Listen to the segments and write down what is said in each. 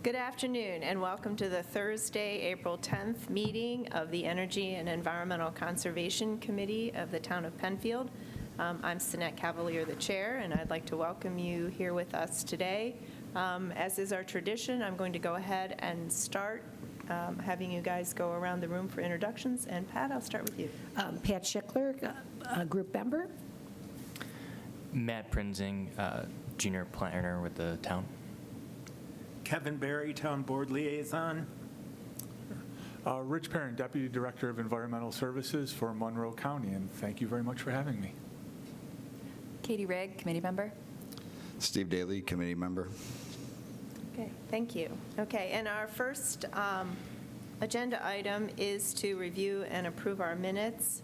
Good afternoon and welcome to the Thursday, April 10th meeting of the Energy and Environmental Conservation Committee of the Town of Penfield. I'm Cynette, Cavaliere, the chair, and I'd like to welcome you here with us today. As is our tradition, I'm going to go ahead and start having you guys go around the room for introductions. And Pat, I'll start with you. Pat Schichler, group member. Matt Prinzing, junior planner with the town. Kevin Berry, Town Board Liaison. Rich Perrin, Deputy Director of Environmental Services for Monroe County, and thank you very much for having me. Katie Rygg, committee member. Steve Daly, committee member. Okay, thank you. Okay, and our first agenda item is to review and approve our minutes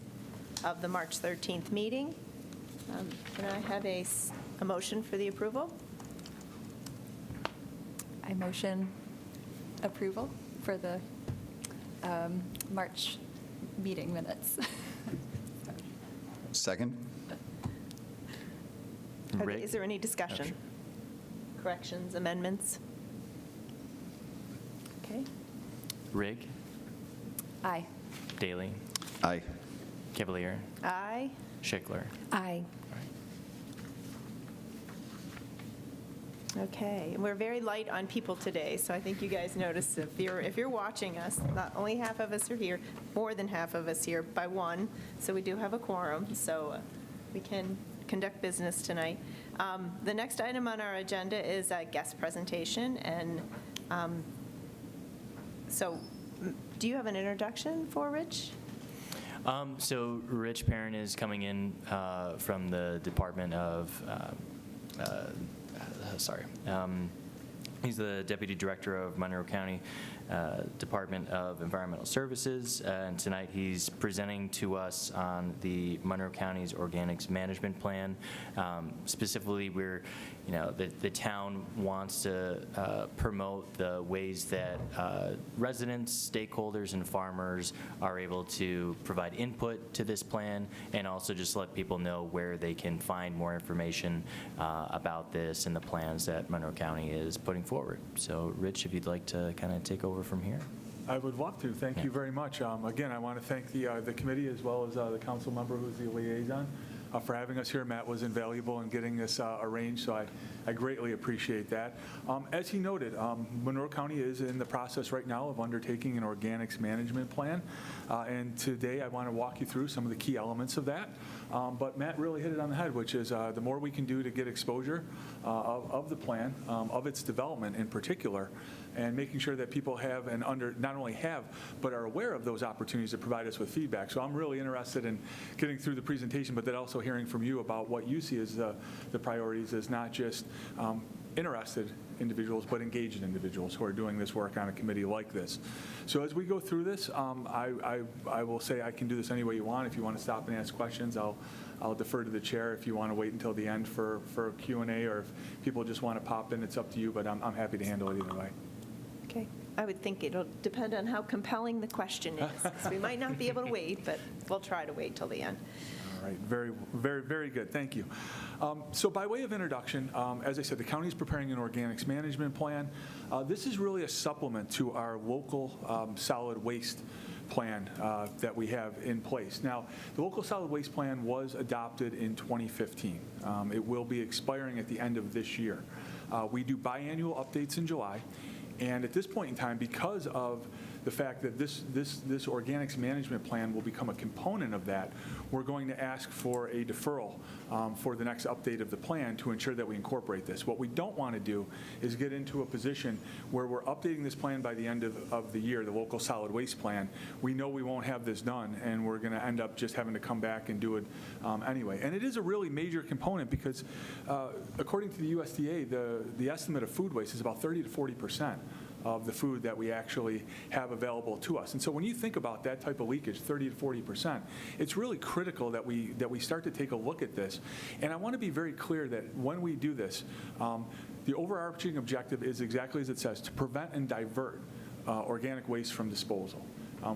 of the March 13th meeting. Can I have a motion for the approval? I motion approval for the March meeting minutes. Second. Okay, Rygg? is there any discussion? Corrections, amendments? Okay. Rygg, Aye. Daly, Aye. Cavaliere, Aye. Schichler. Aye. Okay, and we're very light on people today, so I think you guys noticed if you're watching us, not only half of us are here, more than half of us here by one, so we do have a quorum, so we can conduct business tonight. The next item on our agenda is a guest presentation, and so do you have an introduction for Rich? So Rich Perrin is coming in from the Department of, he's the Deputy Director of Monroe County Department of Environmental Services, and tonight he's presenting to us on the Monroe County's Organics Management Plan. Specifically, the town wants to promote the ways that residents, stakeholders, and farmers are able to provide input to this plan, and also just let people know where they can find more information about this and the plans that Monroe County is putting forward. So, Rich, if you'd like to kind of take over from here. I would love to. Thank you very much. Again, I want to thank the committee as well as the council member who's the liaison for having us here. Matt was invaluable in getting this arranged, so I greatly appreciate that. As he noted, Monroe County is in the process right now of undertaking an organics management plan, and today I want to walk you through some of the key elements of that. But Matt really hit it on the head, which is the more we can do to get exposure of the plan, of its development in particular, and making sure that people have and not only have, but are aware of those opportunities to provide us with feedback. So I'm really interested in getting through the presentation, but then also hearing from you about what you see as the priorities as not just interested individuals, but engaged individuals who are doing this work on a committee like this. So as we go through this, I will say I can do this any way you want. If you want to stop and ask questions, I'll defer to the chair. If you want to wait until the end for Q&A, or if people just want to pop in, it's up to you, but I'm happy to handle it either way. Okay. I would think it'll depend on how compelling the question is, because we might not be able to wait, but we'll try to wait till the end. All right, very, very, very good. Thank you. So by way of introduction, as I said, the county is preparing an organics management plan. This is really a supplement to our local solid waste plan that we have in place. Now, the local solid waste plan was adopted in 2015. It will be expiring at the end of this year. We do biannual updates in July. And at this point in time, because of the fact that this organics management plan will become a component of that, we're going to ask for a deferral for the next update of the plan to ensure that we incorporate this. What we don't want to do is get into a position where we're updating this plan by the end of the year, the local solid waste plan. We know we won't have this done, and we're going to end up just having to come back and do it anyway. And it is a really major component because according to the USDA, the estimate of food waste is about 30 to 40% of the food that we actually have available to us. And so when you think about that type of leakage, 30 to 40%, it's really critical that we start to take a look at this. And I want to be very clear that when we do this, the overarching objective is exactly as it says, to prevent and divert organic waste from disposal.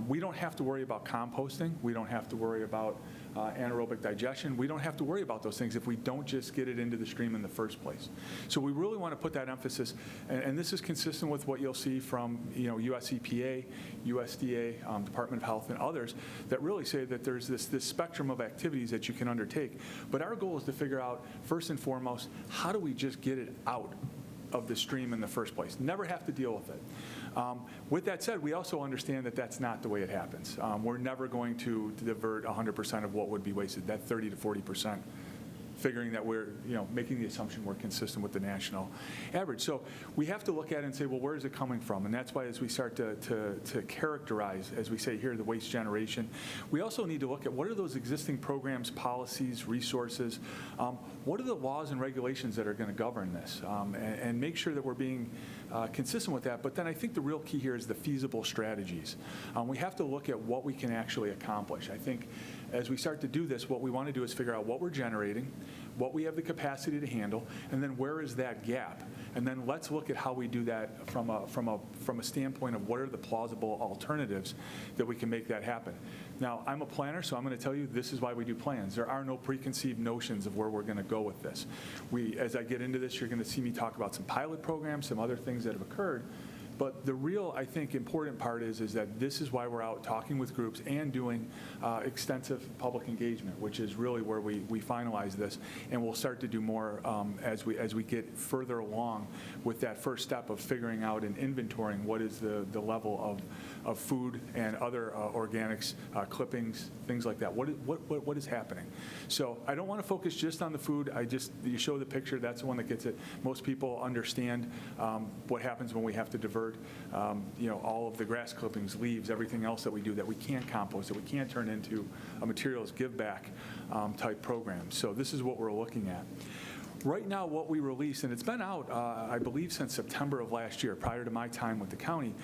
We don't have to worry about composting. We don't have to worry about anaerobic digestion. We don't have to worry about those things if we don't just get it into the stream in the first place. So we really want to put that emphasis, and this is consistent with what you'll see from US EPA, USDA, Department of Health, and others that really say that there's this spectrum of activities that you can undertake. But our goal is to figure out, first and foremost, how do we just get it out of the stream in the first place? Never have to deal with it. With that said, we also understand that that's not the way it happens. We're never going to divert 100% of what would be wasted, that 30 to 40%, figuring that we're, making the assumption we're consistent with the national average. So we have to look at it and say, well, where is it coming from? And that's why as we start to characterize, as we say here, the waste generation, we also need to look at what are those existing programs, policies, resources, what are the laws and regulations that are going to govern this, and make sure that we're being consistent with that. But then I think the real key here is the feasible strategies. We have to look at what we can actually accomplish. I think as we start to do this, what we want to do is figure out what we're generating, what we have the capacity to handle, and then where is that gap? And then let's look at how we do that from a standpoint of what are the plausible alternatives that we can make that happen. Now, I'm a planner, so I'm going to tell you this is why we do plans. There are no preconceived notions of where we're going to go with this. As I get into this, you're going to see me talk about some pilot programs, some other things that have occurred. But the real, I think, important part is that this is why we're out talking with groups and doing extensive public engagement, which is really where we finalize this. And we'll start to do more as we get further along with that first step of figuring out and inventorying what is the level of food and other organics, clippings, things like that. What is happening? So I don't want to focus just on the food. You show the picture, that's the one that gets it. Most people understand what happens when we have to divert all of the grass clippings, leaves, everything else that we do that we can't compost, that we can't turn into a materials give back type program. So this is what we're looking at. Right now, what we released, and it's been out, I believe, since September of last year, prior to my time with the county,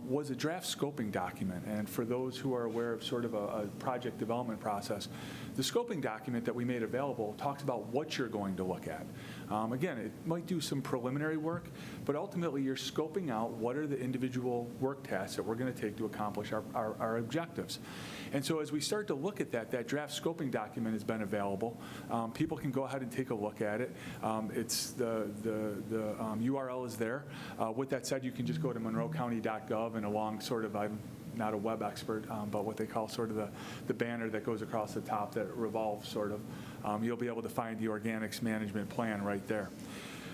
was a draft scoping document. And for those who are aware of sort of a project development process, the scoping document that we made available talks about what you're going to look at. Again, it might do some preliminary work, but ultimately you're scoping out what are the individual work tasks that we're going to take to accomplish our objectives. And so as we start to look at that draft scoping document has been available. People can go ahead and take a look at it. It's the URL is there. With that said, you can just go to monroecounty.gov and along sort of, I'm not a web expert, but what they call sort of the banner that goes across the top that revolves sort of, you'll be able to find the organics management plan right there.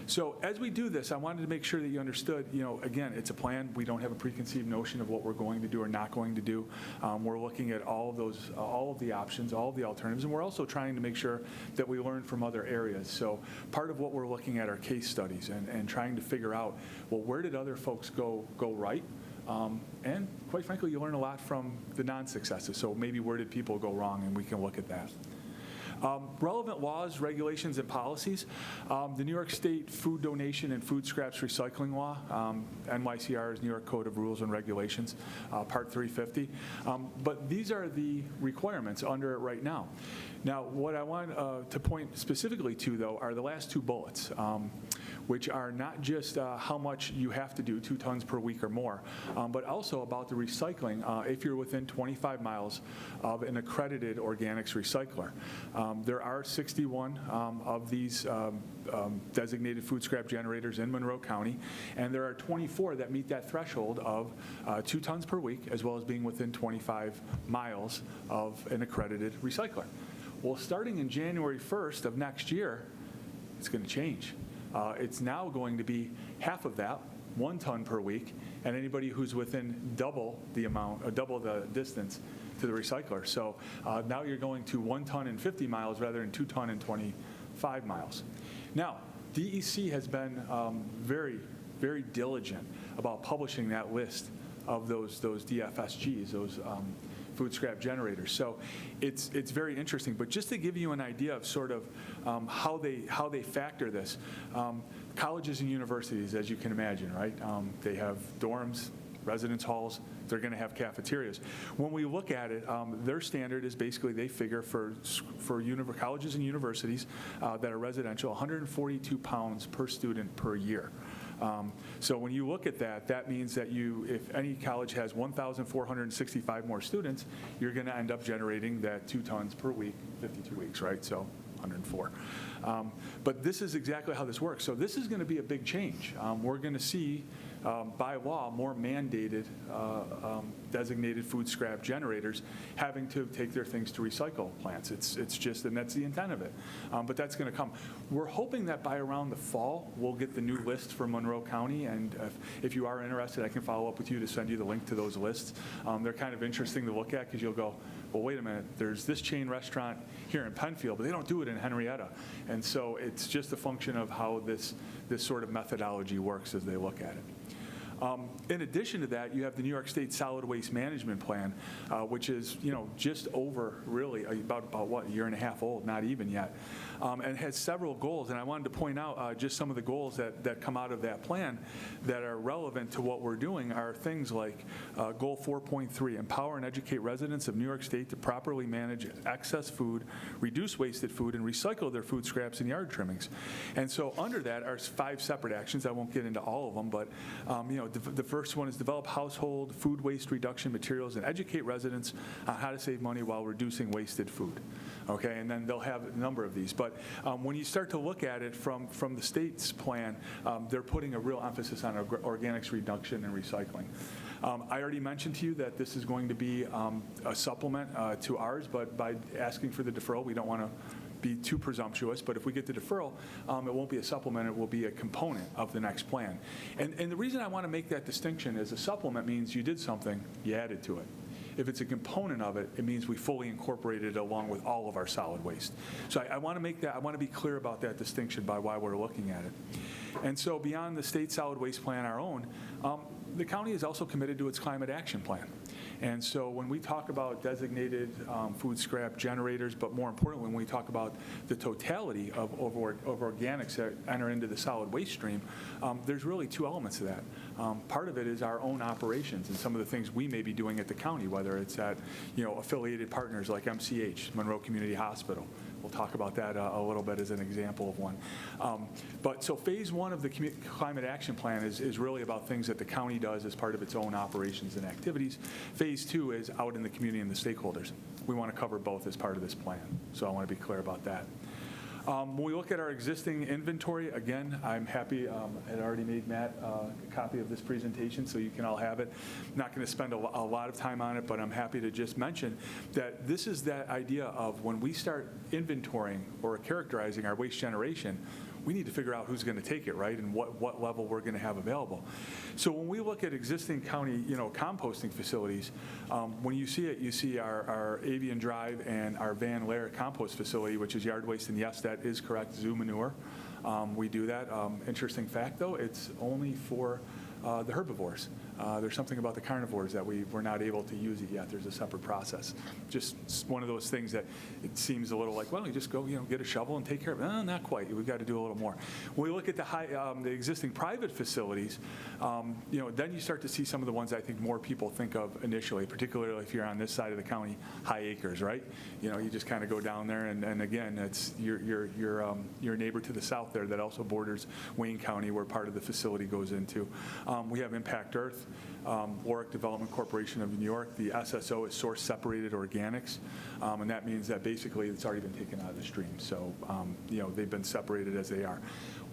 So as we do this, I wanted to make sure that you understood, again, it's a plan. We don't have a preconceived notion of what we're going to do or not going to do. We're looking at all of the options, all of the alternatives, and we're also trying to make sure that we learn from other areas. So part of what we're looking at are case studies and trying to figure out, well, where did other folks go right? And quite frankly, you learn a lot from the non-successes. So maybe where did people go wrong, and we can look at that. Relevant laws, regulations, and policies. The New York State Food Donation and Food Scraps Recycling Law, NYCR's New York Code of Rules and Regulations, Part 350. But these are the requirements under it right now. Now, what I want to point specifically to, though, are the last two bullets, which are not just how much you have to do, 2 tons per week or more, but also about the recycling if you're within 25 miles of an accredited organics recycler. There are 61 of these designated food scrap generators in Monroe County, and there are 24 that meet that threshold of 2 tons per week, as well as being within 25 miles of an accredited recycler. Well, starting in January 1st of next year, it's going to change. It's now going to be half of that, 1 ton per week, and anybody who's within double the distance to the recycler. So now you're going to 1 ton and 50 miles rather than 2 ton and 25 miles. Now, DEC has been very, very diligent about publishing that list of those DFSGs, those food scrap generators. So it's very interesting. But just to give you an idea of sort of how they factor this, colleges and universities, as you can imagine, right? They have dorms, residence halls. They're going to have cafeterias. When we look at it, their standard is basically they figure for colleges and universities that are residential, 142 pounds per student per year. So when you look at that, that means that if any college has 1,465 more students, you're going to end up generating that 2 tons per week, 52 weeks, right? So 104. But this is exactly how this works. So this is going to be a big change. We're going to see, by law, more mandated designated food scrap generators having to take their things to recycle plants. It's just, and that's the intent of it. But that's going to come. We're hoping that by around the fall, we'll get the new list for Monroe County, and if you are interested, I can follow up with you to send you the link to those lists. They're kind of interesting to look at because you'll go, well, wait a minute, there's this chain restaurant here in Penfield, but they don't do it in Henrietta. And so it's just a function of how this sort of methodology works as they look at it. In addition to that, you have the New York State Solid Waste Management Plan, which is, just over really about what, a year and a half old, not even yet, and has several goals. And I wanted to point out just some of the goals that come out of that plan that are relevant to what we're doing are things like Goal 4.3, empower and educate residents of New York State to properly manage excess food, reduce wasted food, and recycle their food scraps and yard trimmings. And so under that are 5 separate actions. I won't get into all of them, but the first one is develop household food waste reduction materials and educate residents on how to save money while reducing wasted food. Okay, and then they'll have a number of these. But when you start to look at it from the state's plan, they're putting a real emphasis on organics reduction and recycling. I already mentioned to you that this is going to be a supplement to ours, but by asking for the deferral, we don't want to be too presumptuous, but if we get the deferral, it won't be a supplement, it will be a component of the next plan. And the reason I want to make that distinction is a supplement means you did something, you added to it. If it's a component of it, it means we fully incorporate it along with all of our solid waste. So I want to make that, I want to be clear about that distinction by why we're looking at it. And so beyond the state solid waste plan, our own, the county is also committed to its climate action plan. And so when we talk about designated food scrap generators, but more importantly, when we talk about the totality of organics that enter into the solid waste stream, there's really 2 elements to that. Part of it is our own operations and some of the things we may be doing at the county, whether it's at affiliated partners like MCH, Monroe Community Hospital. We'll talk about that a little bit as an example of one. But so phase 1 of the climate action plan is really about things that the county does as part of its own operations and activities. Phase 2 is out in the community and the stakeholders. We want to cover both as part of this plan. So I want to be clear about that. When we look at our existing inventory, again, I'm happy, I had already made Matt a copy of this presentation, so you can all have it. I'm not going to spend a lot of time on it, but I'm happy to just mention that this is that idea of when we start inventorying or characterizing our waste generation, we need to figure out who's going to take it, right, and what level we're going to have available. So when we look at existing county, composting facilities, when you see it, you see our Avian Drive and our Van Lair compost facility, which is yard waste, and yes, that is correct, zoo manure. We do that. Interesting fact, though, it's only for the herbivores. There's something about the carnivores that we're not able to use it yet. There's a separate process. Just one of those things that it seems a little like, well, you just go, get a shovel and take care of it. No, not quite. We've got to do a little more. When we look at the existing private facilities, then you start to see some of the ones I think more people think of initially, particularly if you're on this side of the county, high acres, right? You just kind of go down there, and again, it's your neighbor to the south there that also borders Wayne County, where part of the facility goes into. We have Impact Earth, Warwick Development Corporation of New York. The SSO is source separated organics, and that means that basically it's already been taken out of the stream. So, they've been separated as they are.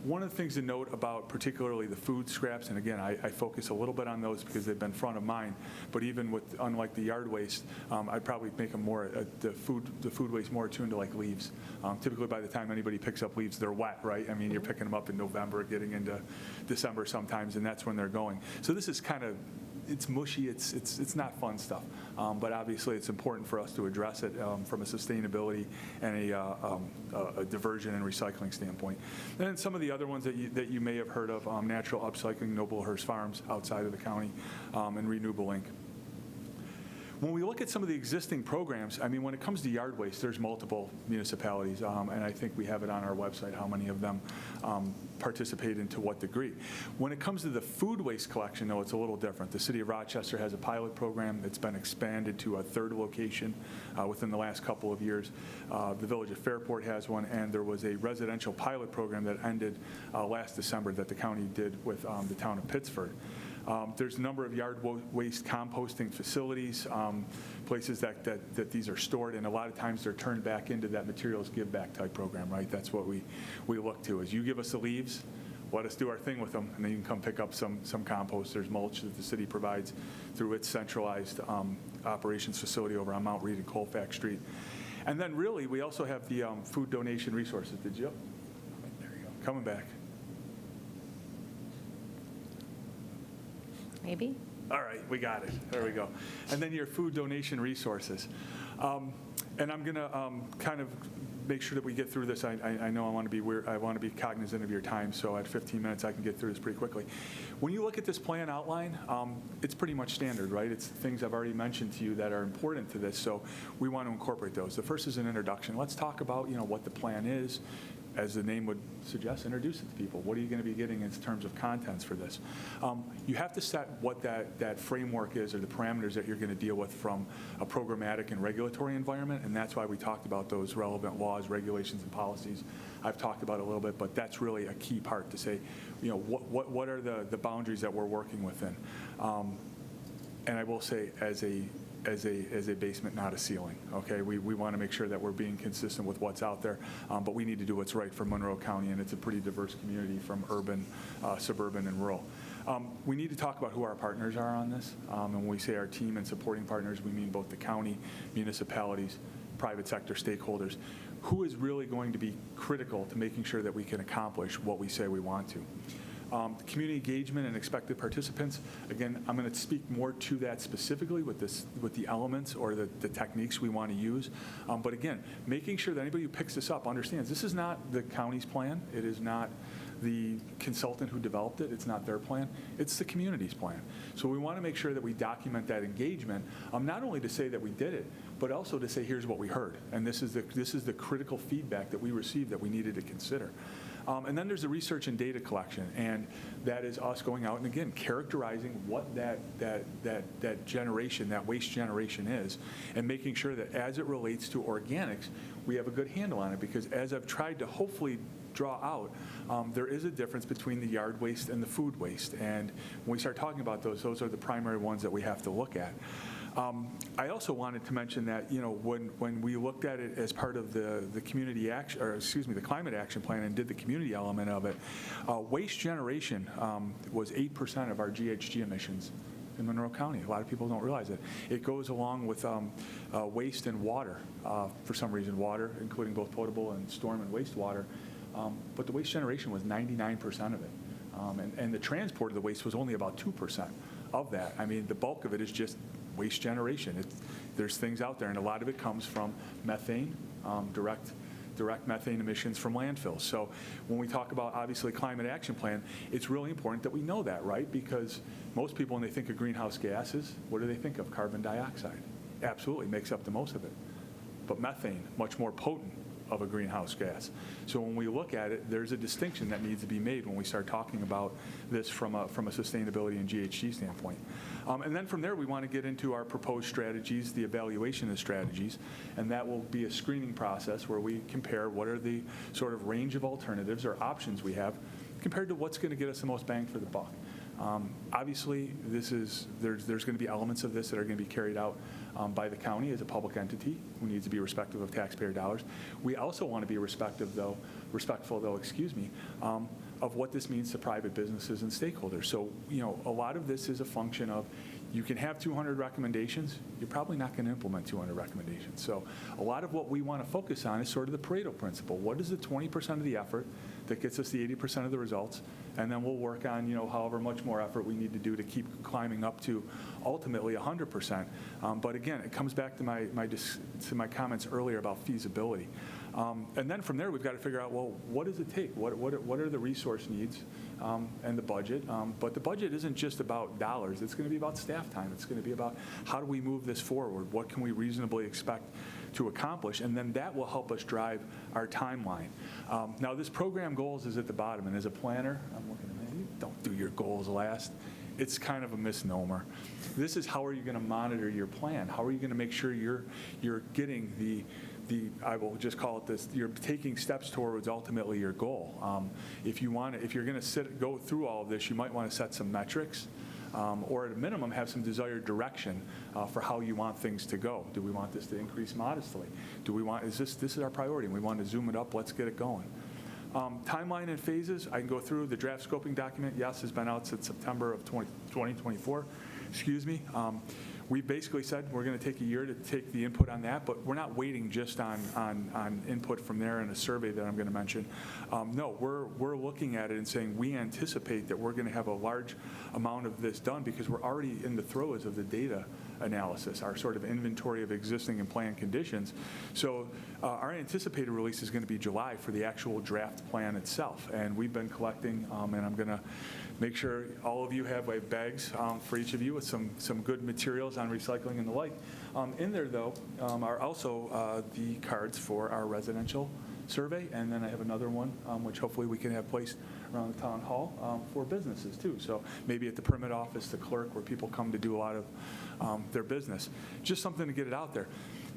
One of the things to note about particularly the food scraps, and again, I focus a little bit on those because they've been front of mind, but even with, unlike the yard waste, I'd probably make them more, the food waste more attuned to like leaves. Typically by the time anybody picks up leaves, they're wet, right? I mean, you're picking them up in November, getting into December sometimes, and that's when they're going. So this is kind of, it's mushy, it's not fun stuff, but obviously it's important for us to address it from a sustainability and a diversion and recycling standpoint. And then some of the other ones that you may have heard of, Natural Upcycling, Noblehurst Farms outside of the county, and Renewable Inc. When we look at some of the existing programs, I mean, when it comes to yard waste, there's multiple municipalities, and I think we have it on our website, how many of them participate and to what degree. When it comes to the food waste collection, though, it's a little different. The City of Rochester has a pilot program that's been expanded to a third location within the last couple of years. The Village of Fairport has one, and there was a residential pilot program that ended last December that the county did with the town of Pittsford. There's a number of yard waste composting facilities, places that these are stored, and a lot of times they're turned back into that materials give back type program, right? That's what we look to, is you give us the leaves, let us do our thing with them, and then you can come pick up some compost. There's mulch that the city provides through its centralized operations facility over on Mount Reed and Colfax Street. And then really, we also have the food donation resources. Did you? There you go. Coming back. Maybe? All right, we got it. There we go. And then your food donation resources. And I'm going to kind of make sure that we get through this. I know I want to be cognizant of your time, so at 15 minutes I can get through this pretty quickly. When you look at this plan outline, it's pretty much standard, right? It's things I've already mentioned to you that are important to this, so we want to incorporate those. The first is an introduction. Let's talk about, what the plan is. As the name would suggest, introduce it to people. What are you going to be getting in terms of contents for this? You have to set what that framework is, or the parameters that you're going to deal with from a programmatic and regulatory environment, and that's why we talked about those relevant laws, regulations, and policies. I've talked about it a little bit, but that's really a key part to say, what are the boundaries that we're working within? And I will say, as a basement, not a ceiling, okay? We want to make sure that we're being consistent with what's out there, but we need to do what's right for Monroe County, and it's a pretty diverse community from urban, suburban, and rural. We need to talk about who our partners are on this, and when we say our team and supporting partners, we mean both the county, municipalities, private sector stakeholders. Who is really going to be critical to making sure that we can accomplish what we say we want to? Community engagement and expected participants, again, I'm going to speak more to that specifically with the elements or the techniques we want to use. But again, making sure that anybody who picks this up understands this is not the county's plan. It is not the consultant who developed it. It's not their plan. It's the community's plan. So we want to make sure that we document that engagement, not only to say that we did it, but also to say here's what we heard. And this is the critical feedback that we received that we needed to consider. And then there's the research and data collection, and that is us going out and, again, characterizing what that generation, that waste generation is, and making sure that as it relates to organics, we have a good handle on it, because as I've tried to hopefully draw out, there is a difference between the yard waste and the food waste, and when we start talking about those are the primary ones that we have to look at. I also wanted to mention that, when we looked at it as part of the community action, the climate action plan, and did the community element of it, waste generation was 8% of our GHG emissions in Monroe County. A lot of people don't realize it. It goes along with waste and water, for some reason, water, including both potable and storm and wastewater. But the waste generation was 99% of it. And the transport of the waste was only about 2% of that. I mean, the bulk of it is just waste generation. There's things out there, and a lot of it comes from methane, direct methane emissions from landfills. So when we talk about, obviously, climate action plan, it's really important that we know that, right? Because most people, when they think of greenhouse gases, what do they think of? Carbon dioxide. Absolutely, makes up the most of it. But methane, much more potent of a greenhouse gas. So when we look at it, there's a distinction that needs to be made when we start talking about this from a sustainability and GHG standpoint. And then from there, we want to get into our proposed strategies, the evaluation of strategies, and that will be a screening process where we compare what are the sort of range of alternatives or options we have compared to what's going to get us the most bang for the buck. Obviously, there's going to be elements of this that are going to be carried out by the county as a public entity who needs to be respectful of taxpayer dollars. We also want to be respectful, of what this means to private businesses and stakeholders. So, a lot of this is a function of, you can have 200 recommendations, you're probably not going to implement 200 recommendations. So a lot of what we want to focus on is sort of the Pareto principle. What is the 20% of the effort that gets us the 80% of the results, and then we'll work on, however much more effort we need to do to keep climbing up to ultimately 100%. But again, it comes back to my comments earlier about feasibility. And then from there, we've got to figure out, well, what does it take? What are the resource needs and the budget? But the budget isn't just about dollars. It's going to be about staff time. It's going to be about how do we move this forward? What can we reasonably expect to accomplish? And then that will help us drive our timeline. Now, this program goals is at the bottom. And as a planner, I'm looking at you, don't do your goals last. It's kind of a misnomer. This is how are you going to monitor your plan? How are you going to make sure you're getting the I will just call it this, you're taking steps towards ultimately your goal. If you're going to go through all of this, you might want to set some metrics, or at a minimum have some desired direction for how you want things to go. Do we want this to increase modestly? This is our priority and we want to zoom it up, let's get it going. Timeline and phases, I can go through. The draft scoping document, yes, has been out since September of 2024. Excuse me. We've basically said we're going to take a year to take the input on that, but we're not waiting just on input from there and a survey that I'm going to mention. No, we're looking at it and saying we anticipate that we're going to have a large amount of this done because we're already in the throes of the data analysis, our sort of inventory of existing and planned conditions. So our anticipated release is going to be July for the actual draft plan itself. And we've been collecting, and I'm going to make sure all of you have bags for each of you with some good materials on recycling and the like. In there, though, are also the cards for our residential survey, and then I have another one, which hopefully we can have placed around the town hall for businesses, too. So maybe at the permit office, the clerk, where people come to do a lot of their business. Just something to get it out there.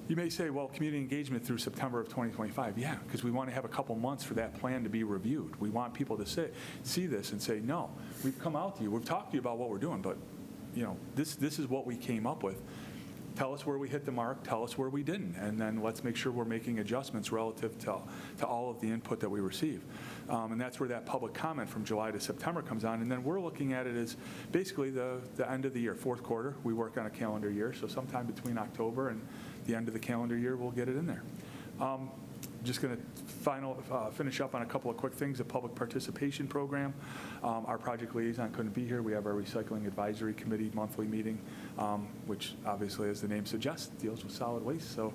You may say, well, community engagement through September of 2025. Yeah, because we want to have a couple months for that plan to be reviewed. We want people to see this and say, no, we've come out to you. We've talked to you about what we're doing, but this is what we came up with. Tell us where we hit the mark, tell us where we didn't, and then let's make sure we're making adjustments relative to all of the input that we receive. And that's where that public comment from July to September comes on. And then we're looking at it as basically the end of the year, fourth quarter. We work on a calendar year, so sometime between October and the end of the calendar year, we'll get it in there. Just going to finish up on a couple of quick things. The public participation program. Our project liaison couldn't be here. We have our recycling advisory committee monthly meeting, which obviously, as the name suggests, deals with solid waste. So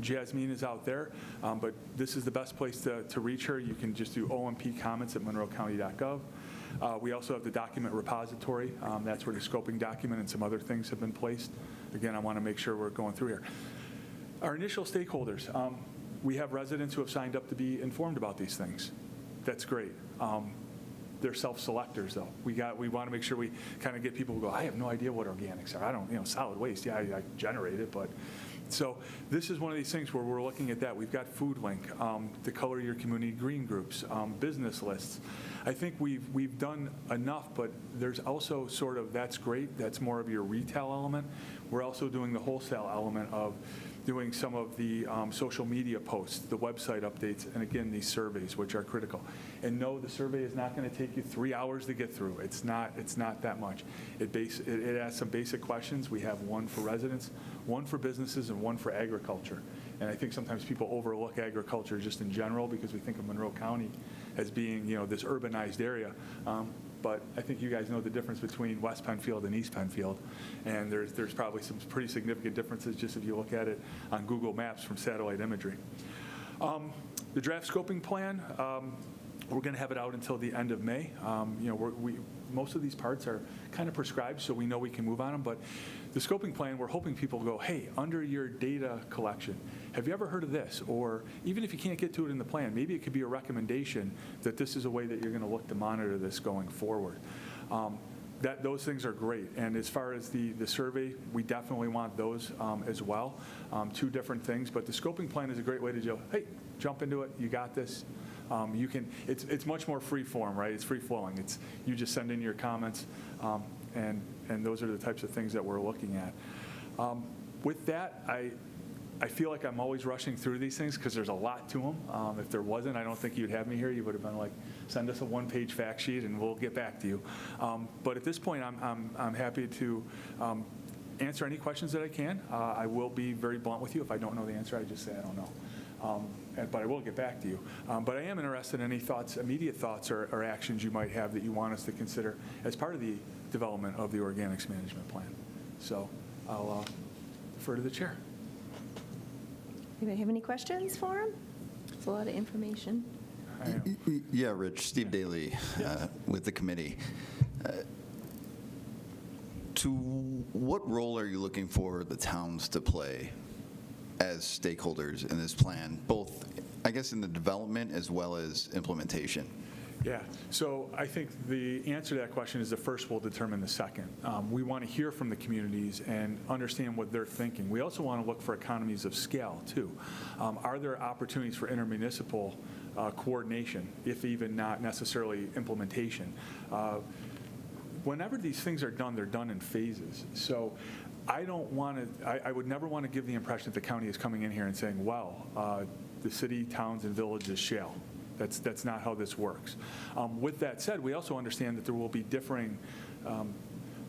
Jasmine is out there, but this is the best place to reach her. You can just do OMP comments at monroecounty.gov. We also have the document repository. That's where the scoping document and some other things have been placed. Again, I want to make sure we're going through here. Our initial stakeholders. We have residents who have signed up to be informed about these things. That's great. They're self-selectors, though. We want to make sure we kind of get people who go, I have no idea what organics are. I don't, solid waste. Yeah, I generate it, but. So this is one of these things where we're looking at that. We've got Food Link, the Color Your Community Green groups, business lists. I think we've done enough, but there's also sort of, that's great. That's more of your retail element. We're also doing the wholesale element of doing some of the social media posts, the website updates, and again, these surveys, which are critical. And no, the survey is not going to take you 3 hours to get through. It's not that much. It asks some basic questions. We have one for residents, one for businesses, and one for agriculture. And I think sometimes people overlook agriculture just in general because we think of Monroe County as being, this urbanized area. But I think you guys know the difference between West Penfield and East Penfield. And there's probably some pretty significant differences just if you look at it on Google Maps from satellite imagery. The draft scoping plan, we're going to have it out until the end of May. Most of these parts are kind of prescribed, so we know we can move on them. But the scoping plan, we're hoping people go, hey, under your data collection, have you ever heard of this? Or even if you can't get to it in the plan, maybe it could be a recommendation that this is a way that you're going to look to monitor this going forward. Those things are great. And as far as the survey, we definitely want those as well. Two different things. But the scoping plan is a great way to go, hey, jump into it. You got this. It's much more free form, right? It's free flowing. You just send in your comments, and those are the types of things that we're looking at. With that, I feel like I'm always rushing through these things because there's a lot to them. If there wasn't, I don't think you'd have me here. You would have been like, send us a one-page fact sheet and we'll get back to you. But at this point, I'm happy to answer any questions that I can. I will be very blunt with you. If I don't know the answer, I just say I don't know. but I will get back to you. But I am interested in any thoughts, immediate thoughts or actions you might have that you want us to consider as part of the development of the organics management plan. So I'll defer to the chair. Anybody have any questions for him? It's a lot of information. I am. Yeah, Rich, Steve Daly with the committee. To what role are you looking for the towns to play as stakeholders in this plan, both, I guess, in the development as well as implementation? Yeah, so I think the answer to that question is the first will determine the second. We want to hear from the communities and understand what they're thinking. We also want to look for economies of scale, too. Are there opportunities for intermunicipal coordination, if even not necessarily implementation? Whenever these things are done, they're done in phases. So I don't want to, I would never want to give the impression that the county is coming in here and saying, well, the city, towns, and villages shall. That's not how this works. With that said, we also understand that there will be differing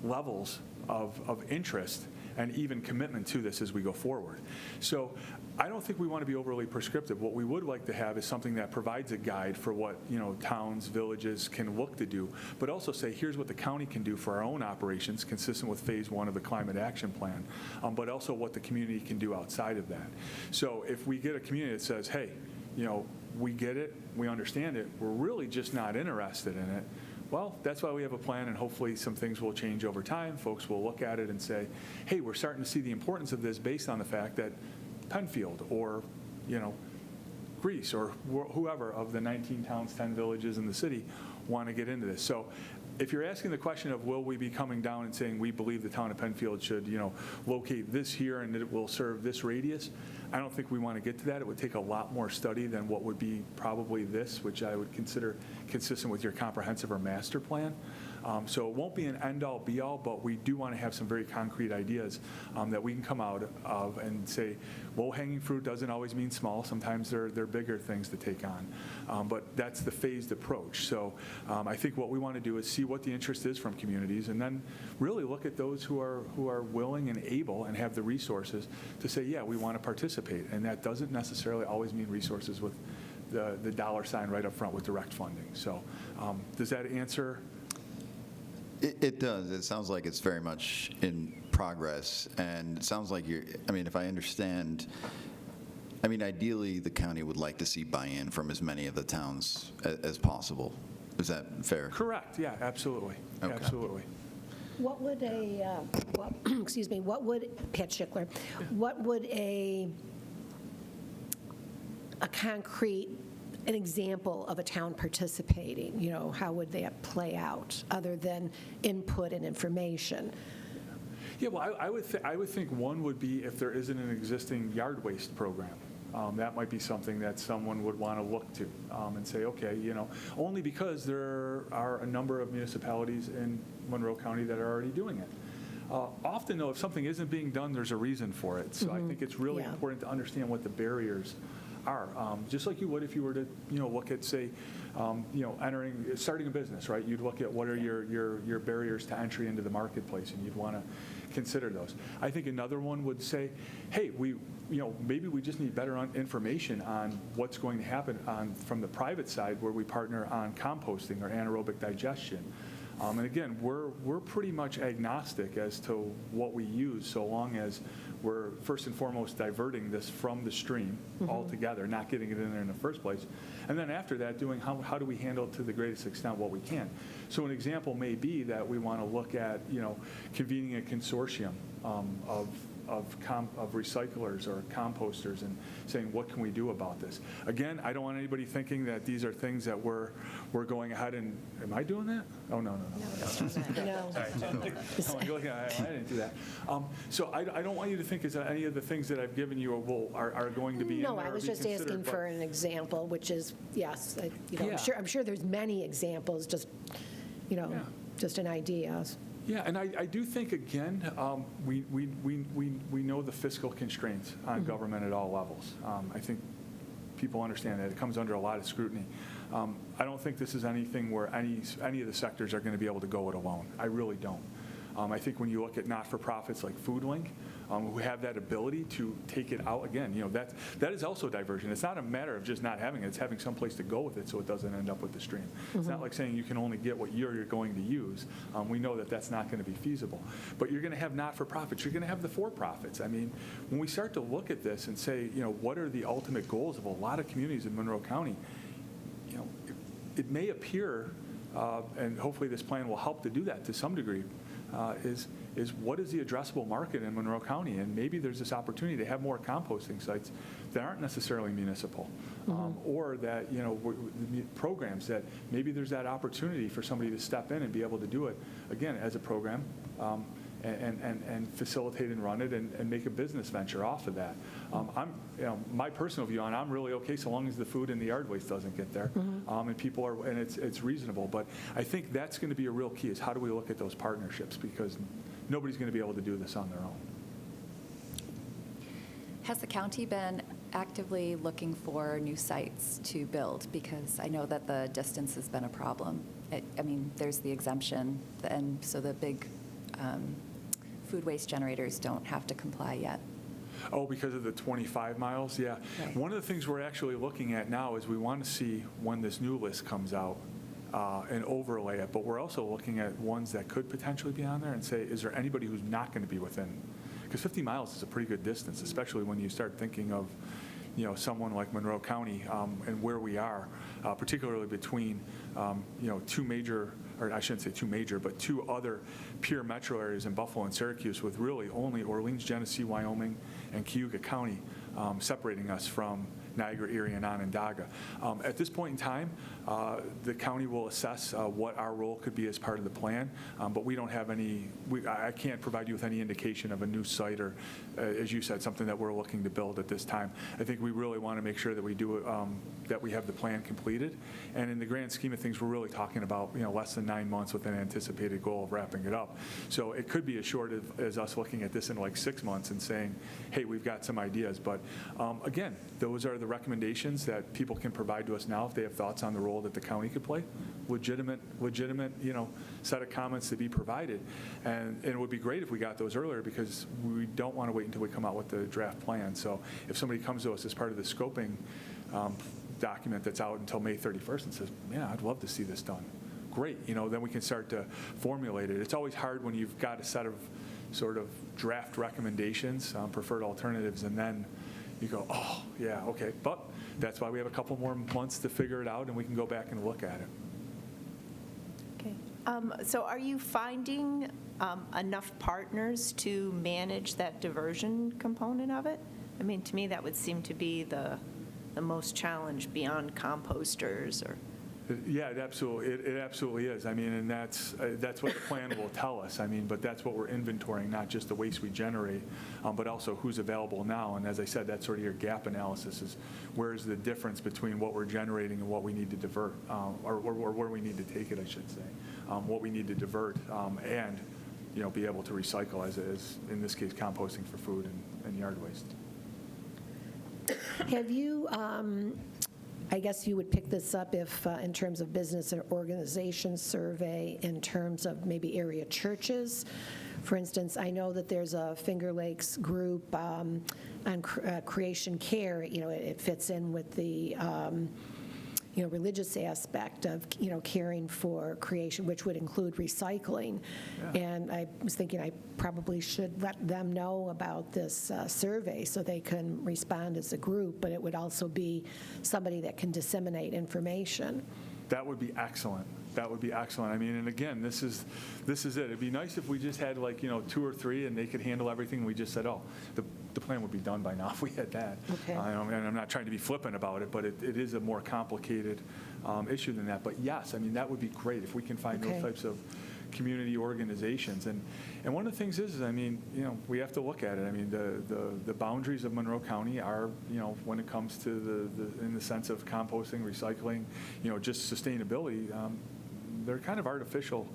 levels of interest and even commitment to this as we go forward. So I don't think we want to be overly prescriptive. What we would like to have is something that provides a guide for what towns, villages can look to do, but also say, here's what the county can do for our own operations, consistent with phase 1 of the climate action plan, but also what the community can do outside of that. So if we get a community that says, hey, we get it, we understand it, we're really just not interested in it, well, that's why we have a plan, and hopefully some things will change over time. Folks will look at it and say, hey, we're starting to see the importance of this based on the fact that Penfield or, Greece or whoever of the 19 towns, 10 villages in the city want to get into this. So if you're asking the question of will we be coming down and saying we believe the town of Penfield should, locate this here and that it will serve this radius, I don't think we want to get to that. It would take a lot more study than what would be probably this, which I would consider consistent with your comprehensive or master plan. So it won't be an end-all, be-all, but we do want to have some very concrete ideas that we can come out of and say, low-hanging fruit doesn't always mean small. Sometimes they're bigger things to take on. But that's the phased approach. So I think what we want to do is see what the interest is from communities and then really look at those who are willing and able and have the resources to say, yeah, we want to participate. And that doesn't necessarily always mean resources with the dollar sign right up front with direct funding. So does that answer? It does. It sounds like it's very much in progress, and it sounds like if I understand, ideally the county would like to see buy-in from as many of the towns as possible. Is that fair? Correct. Yeah, absolutely. Okay. Absolutely. What would Pat Schichler, what would a concrete, an example of a town participating, how would that play out other than input and information? Yeah, well, I would think one would be if there isn't an existing yard waste program. That might be something that someone would want to look to and say, okay, only because there are a number of municipalities in Monroe County that are already doing it. Often, though, if something isn't being done, there's a reason for it. So I think it's really important to understand what the barriers are. Just like you would if you were to, look at, say, starting a business, right? You'd look at what are your barriers to entry into the marketplace, and you'd want to consider those. I think another one would say, hey, maybe we just need better information on what's going to happen from the private side where we partner on composting or anaerobic digestion. And again, we're pretty much agnostic as to what we use, so long as we're first and foremost diverting this from the stream altogether, not getting it in there in the first place. And then after that, doing how do we handle to the greatest extent what we can. So an example may be that we want to look at, convening a consortium of recyclers or composters and saying, what can we do about this? Again, I don't want anybody thinking that these are things that we're going ahead and, am I doing that? Oh, no. No. Sorry. You're looking at, I didn't do that. So I don't want you to think that any of the things that I've given you are going to be in there. No, I was just asking for an example, which is, yes, I'm sure there's many examples, just, just an idea. Yeah, and I do think, again, we know the fiscal constraints on government at all levels. I think people understand that. It comes under a lot of scrutiny. I don't think this is anything where any of the sectors are going to be able to go it alone. I really don't. I think when you look at not-for-profits like FoodLink, who have that ability to take it out, again, that is also diversion. It's not a matter of just not having it, it's having some place to go with it so it doesn't end up with the stream. It's not like saying you can only get what you're going to use. We know that that's not going to be feasible. But you're going to have not-for-profits, you're going to have the for-profits. I mean, when we start to look at this and say, what are the ultimate goals of a lot of communities in Monroe County, it may appear, and hopefully this plan will help to do that to some degree, is what is the addressable market in Monroe County? And maybe there's this opportunity to have more composting sites that aren't necessarily municipal, or that, programs that maybe there's that opportunity for somebody to step in and be able to do it, again, as a program, and facilitate and run it and make a business venture off of that. My personal view on I'm really okay so long as the food and the yard waste doesn't get there, and people are, and it's reasonable. But I think that's going to be a real key is how do we look at those partnerships, because nobody's going to be able to do this on their own. Has the county been actively looking for new sites to build? Because I know that the distance has been a problem. There's the exemption, and so the big food waste generators don't have to comply yet. Oh, because of the 25 miles? Yeah. Right. One of the things we're actually looking at now is we want to see when this new list comes out and overlay it, but we're also looking at ones that could potentially be on there and say, is there anybody who's not going to be within? Because 50 miles is a pretty good distance, especially when you start thinking of someone like Monroe County and where we are, particularly between two major, or I shouldn't say two major, but two other pure metro areas in Buffalo and Syracuse, with really only Orleans, Genesee, Wyoming, and Cayuga County separating us from Niagara, Erie, and Onondaga. At this point in time, the county will assess what our role could be as part of the plan, but we don't have any, I can't provide you with any indication of a new site or, as you said, something that we're looking to build at this time. I think we really want to make sure that we do that we have the plan completed, and in the grand scheme of things, we're really talking about less than 9 months with an anticipated goal of wrapping it up. So it could be as short as us looking at this in like 6 months and saying, hey, we've got some ideas, but again, those are the recommendations that people can provide to us now if they have thoughts on the role that the county could play. Legitimate, set of comments to be provided, and it would be great if we got those earlier, because we don't want to wait until we come out with the draft plan. So if somebody comes to us as part of the scoping document that's out until May 31st and says, yeah, I'd love to see this done, great, then we can start to formulate it. It's always hard when you've got a set of sort of draft recommendations, preferred alternatives, and then you go, oh, yeah, okay. But that's why we have a couple more months to figure it out, and we can go back and look at it. Okay. So are you finding enough partners to manage that diversion component of it? I mean, to me, that would seem to be the most challenge beyond composters or... Yeah, it absolutely is. I mean, and that's what the plan will tell us. I mean, but that's what we're inventorying, not just the waste we generate, but also who's available now. And as I said, that's sort of your gap analysis, is where's the difference between what we're generating and what we need to divert, or where we need to take it, I should say, what we need to divert, and be able to recycle, as in this case, composting for food and yard waste. Have you, I guess you would pick this up if, in terms of business and organization survey, in terms of maybe area churches. For instance, I know that there's a Finger Lakes group on creation care. It fits in with the religious aspect of caring for creation, which would include recycling. Yeah. And I was thinking I probably should let them know about this survey so they can respond as a group, but it would also be somebody that can disseminate information. That would be excellent. That would be excellent. I mean, and again, this is it. It'd be nice if we just had 2 or 3 and they could handle everything. We just said, oh, the plan would be done by now if we had that. Okay. And I'm not trying to be flippant about it, but it is a more complicated issue than that. But yes, I mean, that would be great if we can find those types of community organizations. And one of the things is I mean, we have to look at it. I mean, the boundaries of Monroe County are, when it comes to in the sense of composting, recycling, just sustainability, they're kind of artificial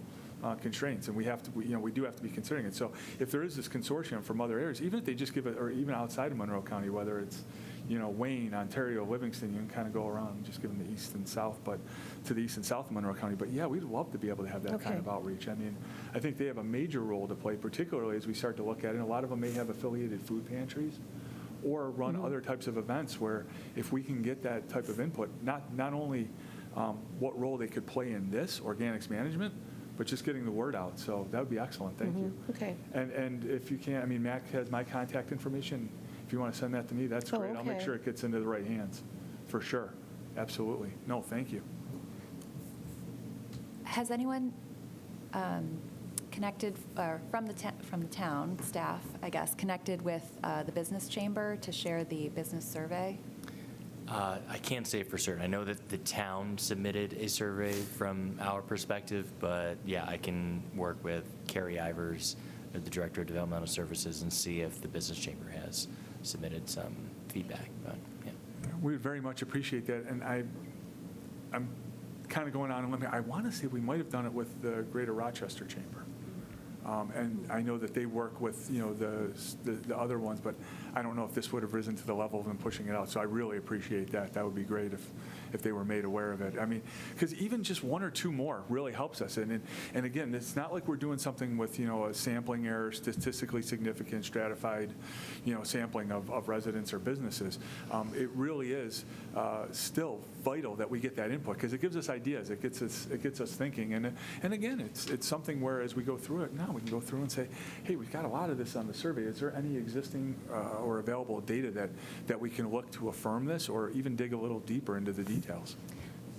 constraints, and we have to, we do have to be considering it. So if there is this consortium from other areas, even if they just give it, or even outside of Monroe County, whether it's, Wayne, Ontario, Livingston, you can kind of go around and just give them the east and south, but to the east and south of Monroe County. But yeah, we'd love to be able to have that kind of outreach. I mean, I think they have a major role to play, particularly as we start to look at it. And a lot of them may have affiliated food pantries or run other types of events where if we can get that type of input, not only what role they could play in this organics management, but just getting the word out. So that would be excellent. Thank you. Okay. And if you can, I mean, Matt has my contact information. If you want to send that to me, that's great. I'll make okay. sure it gets into the right hands, for sure. Absolutely. No, thank you. Has anyone connected, from the town staff, I guess, connected with the business chamber to share the business survey? I can't say for certain. I know that the town submitted a survey from our perspective, but yeah, I can work with Carrie Ivers, the Director of Developmental Services, and see if the business chamber has submitted some feedback. But yeah. We would very much appreciate that. And I'm kind of going on a limb here. I want to say we might have done it with the Greater Rochester Chamber. And I know that they work with, the other ones, but I don't know if this would have risen to the level of them pushing it out. So I really appreciate that. That would be great if they were made aware of it. I mean, because even just one or two more really helps us. And again, it's not like we're doing something with, a sampling error, statistically significant, stratified, sampling of residents or businesses. It really is still vital that we get that input because it gives us ideas. It gets us thinking. And again, it's something where as we go through it now, we can go through and say, hey, we've got a lot of this on the survey. Is there any existing or available data that we can look to affirm this or even dig a little deeper into the details?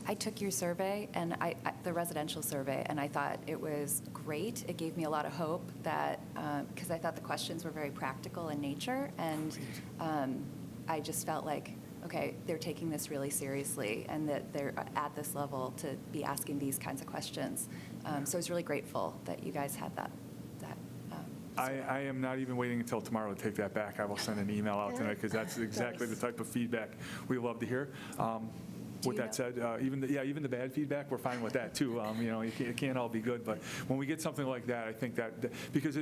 I took your survey, and the residential survey, and I thought it was great. It gave me a lot of hope that, because I thought the questions were very practical in nature, and I just felt like, okay, they're taking this really seriously, and that they're at this level to be asking these kinds of questions. So I was really grateful that you guys had that. I am not even waiting until tomorrow to take that back. I will send an email out tonight because that's exactly the type of feedback we love to hear. With that said, even the bad feedback, we're fine with that too. It can't all be good, but when we get something like that, I think that because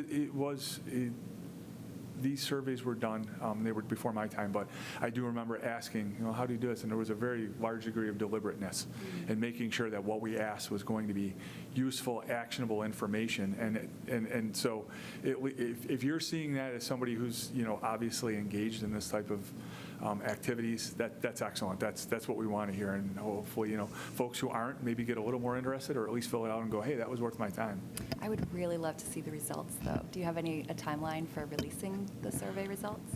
these surveys were done, they were before my time, but I do remember asking, how do you do this? And there was a very large degree of deliberateness in making sure that what we asked was going to be useful, actionable information. And so if you're seeing that as somebody who's, obviously engaged in this type of activities, that's excellent. That's what we want to hear. And hopefully, folks who aren't maybe get a little more interested or at least fill it out and go, hey, that was worth my time. I would really love to see the results, though. Do you have a timeline for releasing the survey results?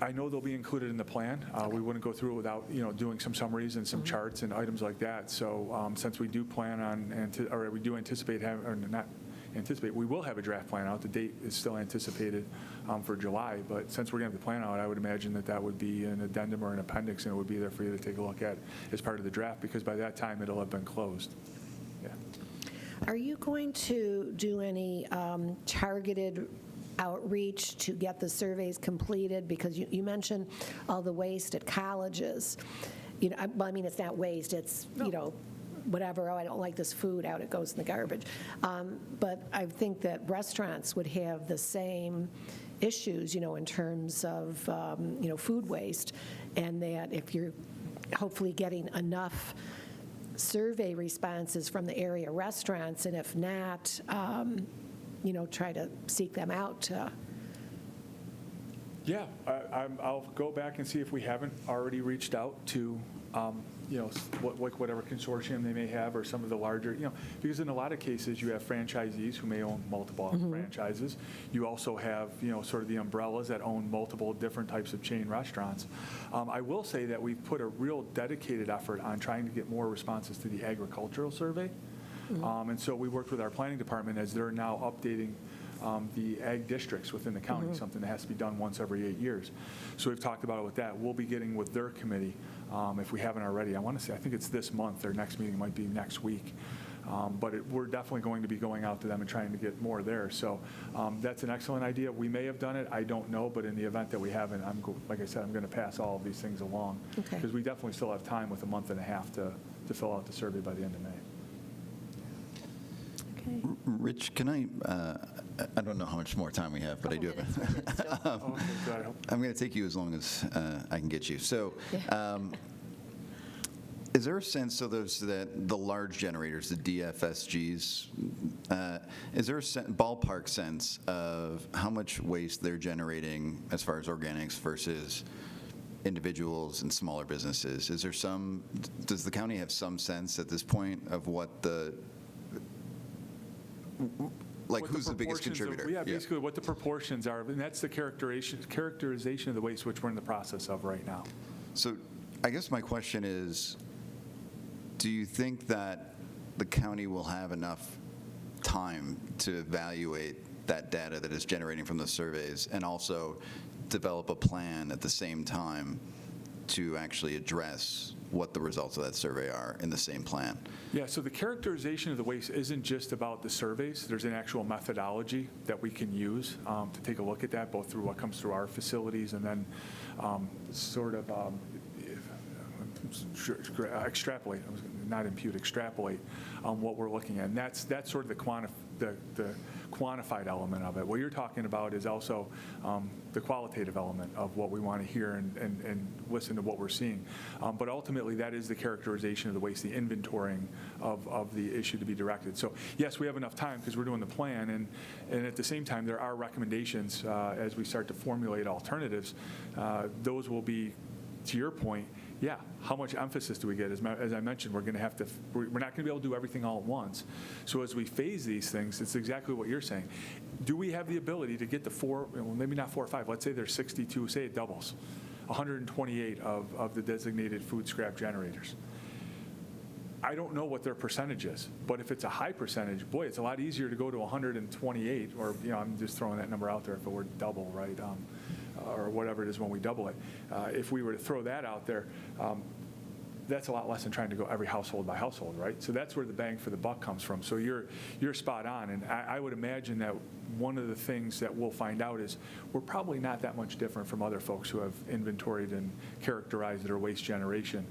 I know they'll be included in the plan. We wouldn't go through it without, doing some summaries and some charts and items like that. So since we do plan on, or we do anticipate having, or not anticipate, we will have a draft plan out. The date is still anticipated for July, but since we're going to have the plan out, I would imagine that would be an addendum or an appendix, and it would be there for you to take a look at as part of the draft, because by that time, it'll have been closed. Yeah. Are you going to do any targeted outreach to get the surveys completed? Because you mentioned all the waste at colleges. I mean, it's not waste, it's, whatever, I don't like this food, out it goes in the garbage. But I think that restaurants would have the same issues, in terms of, food waste, and that if you're hopefully getting enough survey responses from the area restaurants, and if not, try to seek them out. Yeah, I'll go back and see if we haven't already reached out to, whatever consortium they may have, or some of the larger, because in a lot of cases you have franchisees who may own multiple franchises. You also have, sort of the umbrellas that own multiple different types of chain restaurants. I will say that we've put a real dedicated effort on trying to get more responses to the agricultural survey. And so we worked with our planning department as they're now updating the ag districts within the county, something that has to be done once every 8 years. So we've talked about it with that. We'll be getting with their committee, if we haven't already. I think it's this month. Their next meeting might be next week. But we're definitely going to be going out to them and trying to get more there. So that's an excellent idea. We may have done it. I don't know. But in the event that we haven't, like I said, I'm going to pass all of these things along. Because we definitely still have time with a month and a half to fill out the survey by the end of May. Okay. Rich, can I don't know how much more time we have, but I do have. Oh, okay, good. I'm going to take you as long as I can get you. So, Yeah. is there a sense, so those the large generators, the DFSGs, is there a ballpark sense of how much waste they're generating as far as organics versus individuals and smaller businesses? Is there does the county have some sense at this point of what who's the biggest contributor? Yeah, basically what the proportions are, and that's the characterization of the waste, which we're in the process of right now. So I guess my question is, do you think that the county will have enough time to evaluate that data that it's generating from the surveys and also develop a plan at the same time to actually address what the results of that survey are in the same plan? Yeah, so the characterization of the waste isn't just about the surveys. There's an actual methodology that we can use to take a look at that, both through what comes through our facilities and then extrapolate, not impute, extrapolate what we're looking at. And that's sort of the quantified element of it. What you're talking about is also the qualitative element of what we want to hear and listen to what we're seeing. But ultimately, that is the characterization of the waste, the inventorying of the issue to be directed. So yes, we have enough time because we're doing the plan, and at the same time, there are recommendations as we start to formulate alternatives. Those will be, to your point, yeah, how much emphasis do we get? As I mentioned, we're not going to be able to do everything all at once. So as we phase these things, it's exactly what you're saying. Do we have the ability to get to maybe not 4 or 5, let's say there's 62, say it doubles, 128 of the designated food scrap generators. I don't know what their percentage is, but if it's a high percentage, boy, it's a lot easier to go to 128, or I'm just throwing that number out there if it were double, right? Or whatever it is when we double it. If we were to throw that out there, that's a lot less than trying to go every household by household, right? So that's where the bang for the buck comes from. So you're spot on, and I would imagine that one of the things that we'll find out is we're probably not that much different from other folks who have inventoried and characterized their waste generation.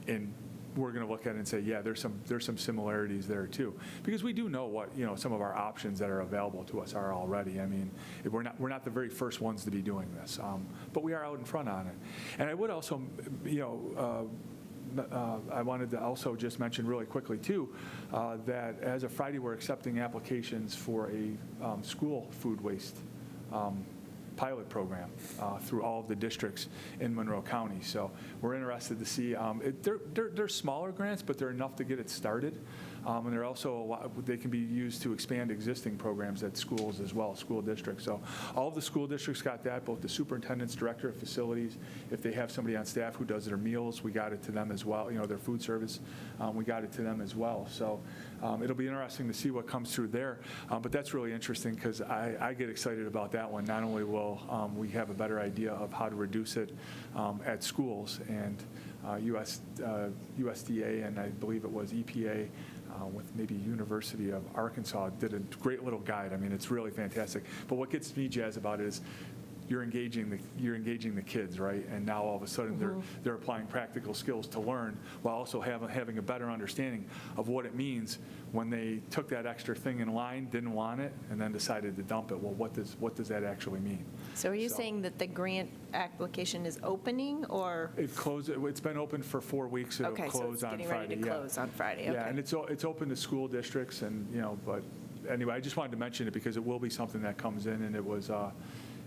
And we're going to look at it and say, yeah, there's some similarities there too, because we do know what some of our options that are available to us are already. I mean, we're not the very first ones to be doing this, but we are out in front on it. And I would also, I wanted to also just mention really quickly too that as of Friday we're accepting applications for a school food waste pilot program through all of the districts in Monroe County. So we're interested to see, they're smaller grants, but they're enough to get it started. And they're also they can be used to expand existing programs at schools as well, school districts. So all of the school districts got that, both the superintendent's, director of facilities. If they have somebody on staff who does their meals, we got it to them as well. Their food service, we got it to them as well. So it'll be interesting to see what comes through there. But that's really interesting because I get excited about that one. Not only will we have a better idea of how to reduce it at schools, and USDA and I believe it was EPA with maybe University of Arkansas did a great little guide. I mean, it's really fantastic. But what gets me jazzed about it is you're engaging the kids, right? And now all of a sudden they're applying practical skills to learn while also having a better understanding of what it means when they took that extra thing in line, didn't want it, and then decided to dump it. Well, what does that actually mean? So are you saying that the grant application is opening, or? It's been open for 4 weeks. It'll Okay, so close it's on getting Friday. ready to close on Friday, okay. Yeah, and it's open to school districts, and but anyway, I just wanted to mention it because it will be something that comes in, and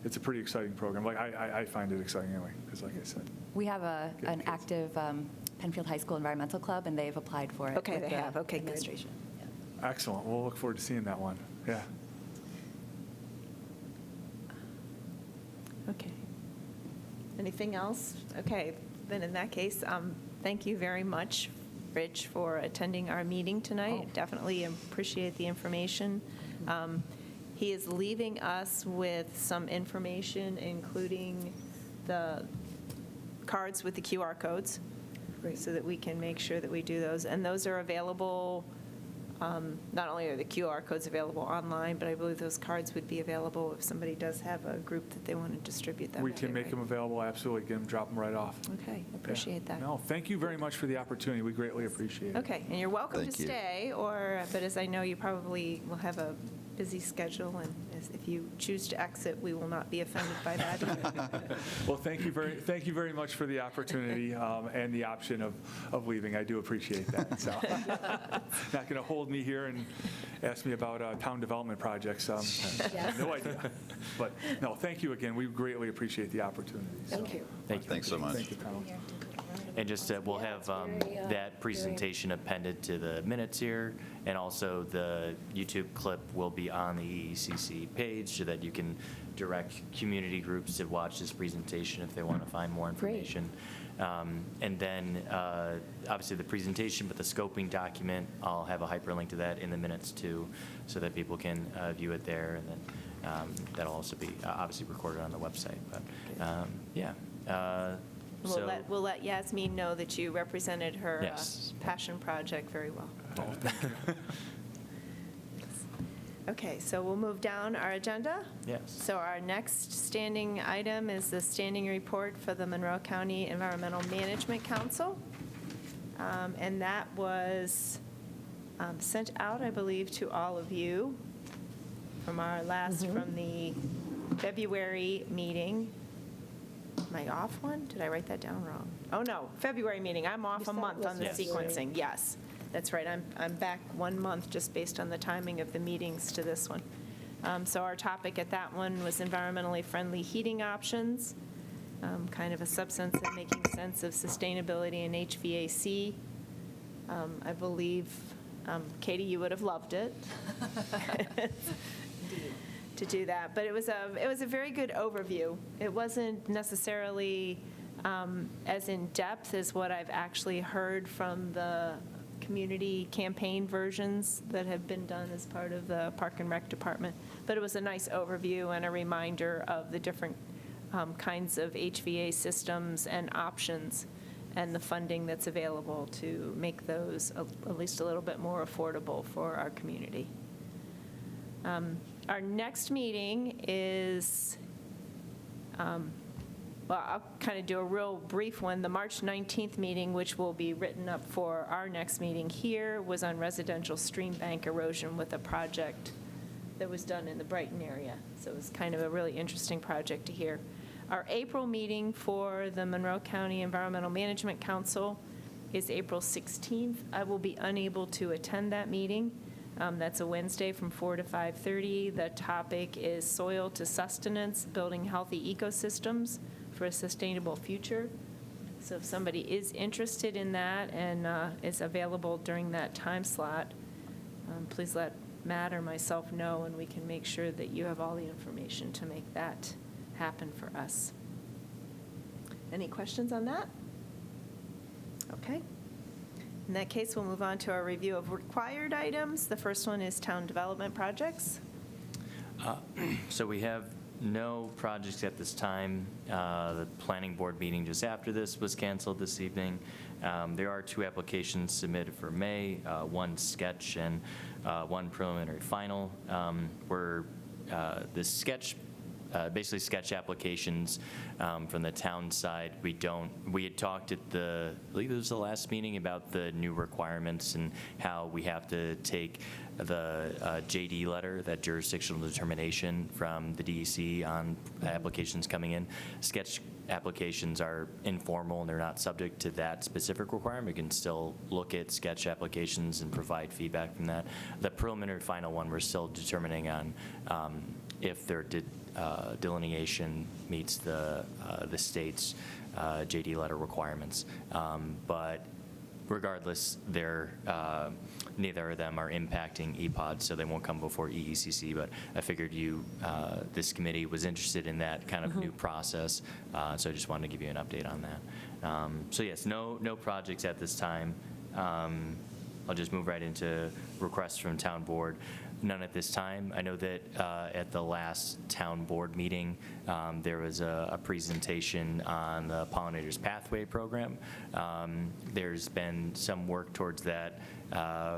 it's a pretty exciting program. Like I find it exciting anyway, because like I said, We have an active Penfield High School Environmental Club, and they've applied for it. Okay, with they the have. Okay, good. administration. Yeah. excellent. We'll look forward to seeing that one. Yeah. Okay. Anything else? Okay, then in that case, thank you very much, Rich, for attending our meeting tonight. Definitely appreciate the information. He is leaving us with some information, including the cards with the QR codes, so that we can make sure that we do those. And those are available Not only are the QR codes available online, but I believe those cards would be available if somebody does have a group that they want to distribute them. We to, can make right? them available, absolutely, get them, drop them right off. Okay, appreciate that. No, thank you very much for the opportunity. We greatly appreciate it. Okay, and you're welcome Thank to you. stay, but as I know, you probably will have a busy schedule, and if you choose to exit, we will not be offended by that either. Well, thank you very much for the opportunity and the option of leaving. I do appreciate that. So, not going to hold me here and ask me about town development projects. No idea. But no, thank you again. We greatly appreciate the opportunity. Thank you. Thank you. Thanks so much. Thank you, Colin. And just, we'll have that presentation appended to the minutes here, and also the YouTube clip will be on the EECC page so that you can direct community groups to watch this presentation if they want to find more Great. information. And then, obviously, the presentation, but the scoping document, I'll have a hyperlink to that in the minutes too, so that people can view it there, and then that'll also be obviously recorded on the website. But, yeah. So- We'll let Yasmin know that you represented her Yes. passion project very well. Okay, so we'll move down our agenda. Yes. So our next standing item is the standing report for the Monroe County Environmental Management Council. And that was sent out, I believe, to all of you from our last, from the February meeting. Am I off one? Did I write that down wrong? Oh, no, February meeting. I'm off You a said it month was on the February. sequencing. Yes, that's right. I'm back 1 month just based on the timing of the meetings to this one. So our topic at that one was environmentally friendly heating options, kind of a substance of making sense of sustainability in HVAC. I believe, Katie, you would have loved it. To do that, but it was a very good overview. It wasn't necessarily as in depth as what I've actually heard from the community campaign versions that have been done as part of the Park and Rec Department, but it was a nice overview and a reminder of the different kinds of HVA systems and options and the funding that's available to make those at least a little bit more affordable for our community. Our next meeting is, well, I'll kind of do a real brief one. The March 19th meeting, which will be written up for our next meeting here, was on residential stream bank erosion with a project that was done in the Brighton area. So it was kind of a really interesting project to hear. Our April meeting for the Monroe County Environmental Management Council is April 16th. I will be unable to attend that meeting. That's a Wednesday from 4 to 5:30. The topic is soil to sustenance, building healthy ecosystems for a sustainable future. So if somebody is interested in that and is available during that time slot, please let Matt or myself know, and we can make sure that you have all the information to make that happen for us. Any questions on that? Okay. In that case, we'll move on to our review of required items. The first one is town development projects. So we have no projects at this time. The planning board meeting just after this was canceled this evening. There are 2 applications submitted for May, 1 sketch and 1 preliminary final. The sketch, basically sketch applications from the town side, we had talked at I believe it was the last meeting about the new requirements and how we have to take the JD letter, that jurisdictional determination from the DEC on applications coming in. Sketch applications are informal and they're not subject to that specific requirement. We can still look at sketch applications and provide feedback from that. The preliminary final one, we're still determining on if their delineation meets the state's JD letter requirements. But regardless, neither of them are impacting EPOD, so they won't come before EECC. But I figured this committee was interested in that kind of new process, so I just wanted to give you an update on that. So yes, no projects at this time. I'll just move right into requests from town board. None at this time. I know that at the last town board meeting, there was a presentation on the Pollinators Pathway Program. There's been some work towards that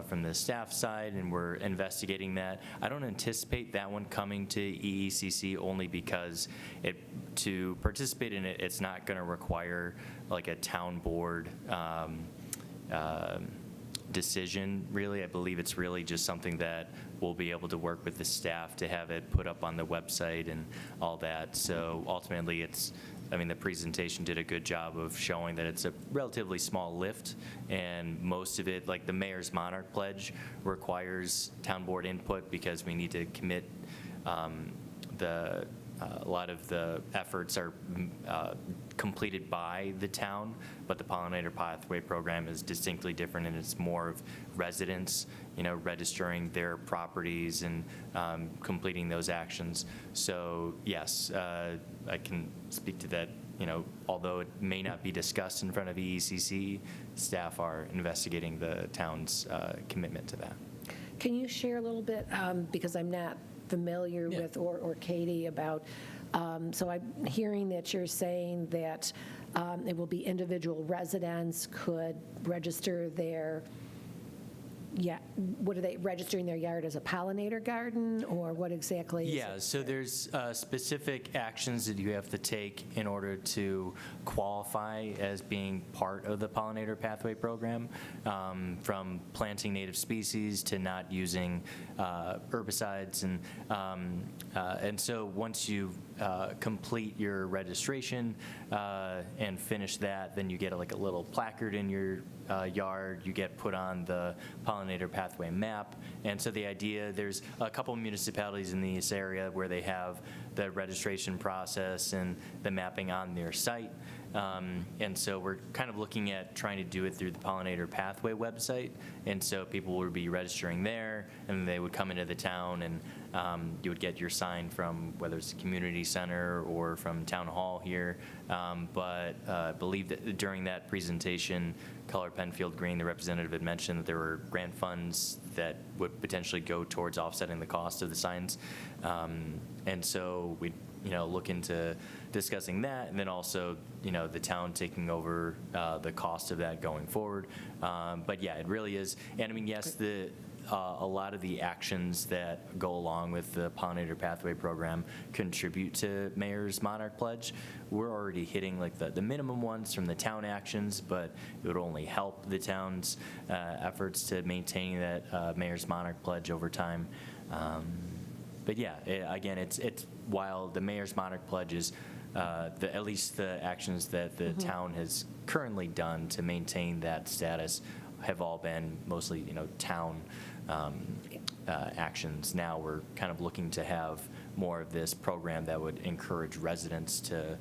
from the staff side, and we're investigating that. I don't anticipate that one coming to EECC only because to participate in it, it's not going to require like a town board decision, really. I believe it's really just something that we'll be able to work with the staff to have it put up on the website and all that. So ultimately, the presentation did a good job of showing that it's a relatively small lift, and most of it, like the Mayor's Monarch Pledge, requires town board input because we need to commit a lot of the efforts are completed by the town, but the Pollinator Pathway Program is distinctly different, and it's more of residents, registering their properties and completing those actions. So yes, I can speak to that. Although it may not be discussed in front of EECC, staff are investigating the town's commitment to that. Can you share a little bit, because I'm not familiar with, or Katie, about, so I'm hearing that you're saying that it will be individual residents could register their, what are they, registering their yard as a pollinator garden, or what exactly is it? Yeah, so there's specific actions that you have to take in order to qualify as being part of the Pollinator Pathway Program, from planting native species to not using herbicides. And so once you complete your registration and finish that, then you get a little placard in your yard. You get put on the Pollinator Pathway map. And so the idea, there's a couple municipalities in this area where they have the registration process and the mapping on their site. And so we're kind of looking at trying to do it through the Pollinator Pathway website. And so people would be registering there, and they would come into the town, and you would get your sign from whether it's the community center or from town hall here. But I believe that during that presentation, Color Penfield Green, the representative, had mentioned that there were grant funds that would potentially go towards offsetting the cost of the signs. And so we look into discussing that, and then also, the town taking over the cost of that going forward. But yeah, it really is. And yes, a lot of the actions that go along with the Pollinator Pathway Program contribute to Mayor's Monarch Pledge. We're already hitting the minimum ones from the town actions, but it would only help the town's efforts to maintain that Mayor's Monarch Pledge over time. But yeah, again, it's while the Mayor's Monarch Pledge is at least the actions that the town has currently done to maintain that status have all been mostly town actions. Now we're kind of looking to have more of this program that would encourage residents to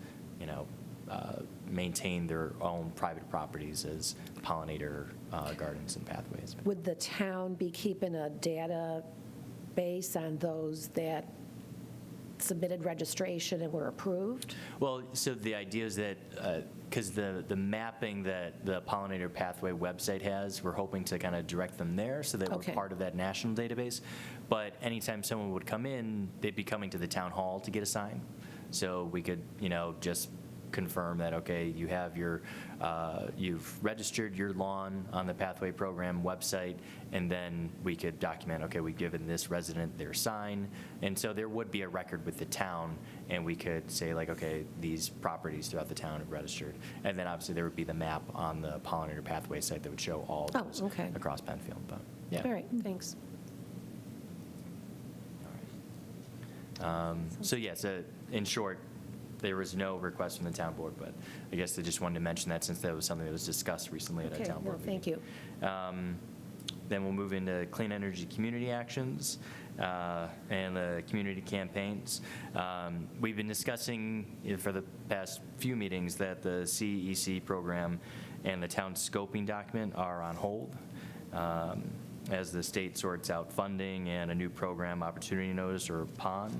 maintain their own private properties as pollinator gardens and pathways. Would the town be keeping a database on those that submitted registration and were approved? Well, so the idea is that because the mapping that the Pollinator Pathway website has, we're hoping to kind of direct them there so that Okay. we're part of that national database. But anytime someone would come in, they'd be coming to the town hall to get a sign. So we could, just confirm that, okay, you have you've registered your lawn on the Pathway Program website, and then we could document, okay, we've given this resident their sign. And so there would be a record with the town, and we could say, okay, these properties throughout the town have registered. And then obviously there would be the map on the Pollinator Pathway site that would show all of those okay. across Penfield. But yeah. All right, thanks. So yeah, so in short, there was no request from the town board, but I guess they just wanted to mention that since that was something that was discussed recently at a Okay, town board well, thank you. Then we'll move into clean energy community actions and the community campaigns. We've been discussing for the past few meetings that the CEC program and the town scoping document are on hold as the state sorts out funding and a new program opportunity notice, or PON.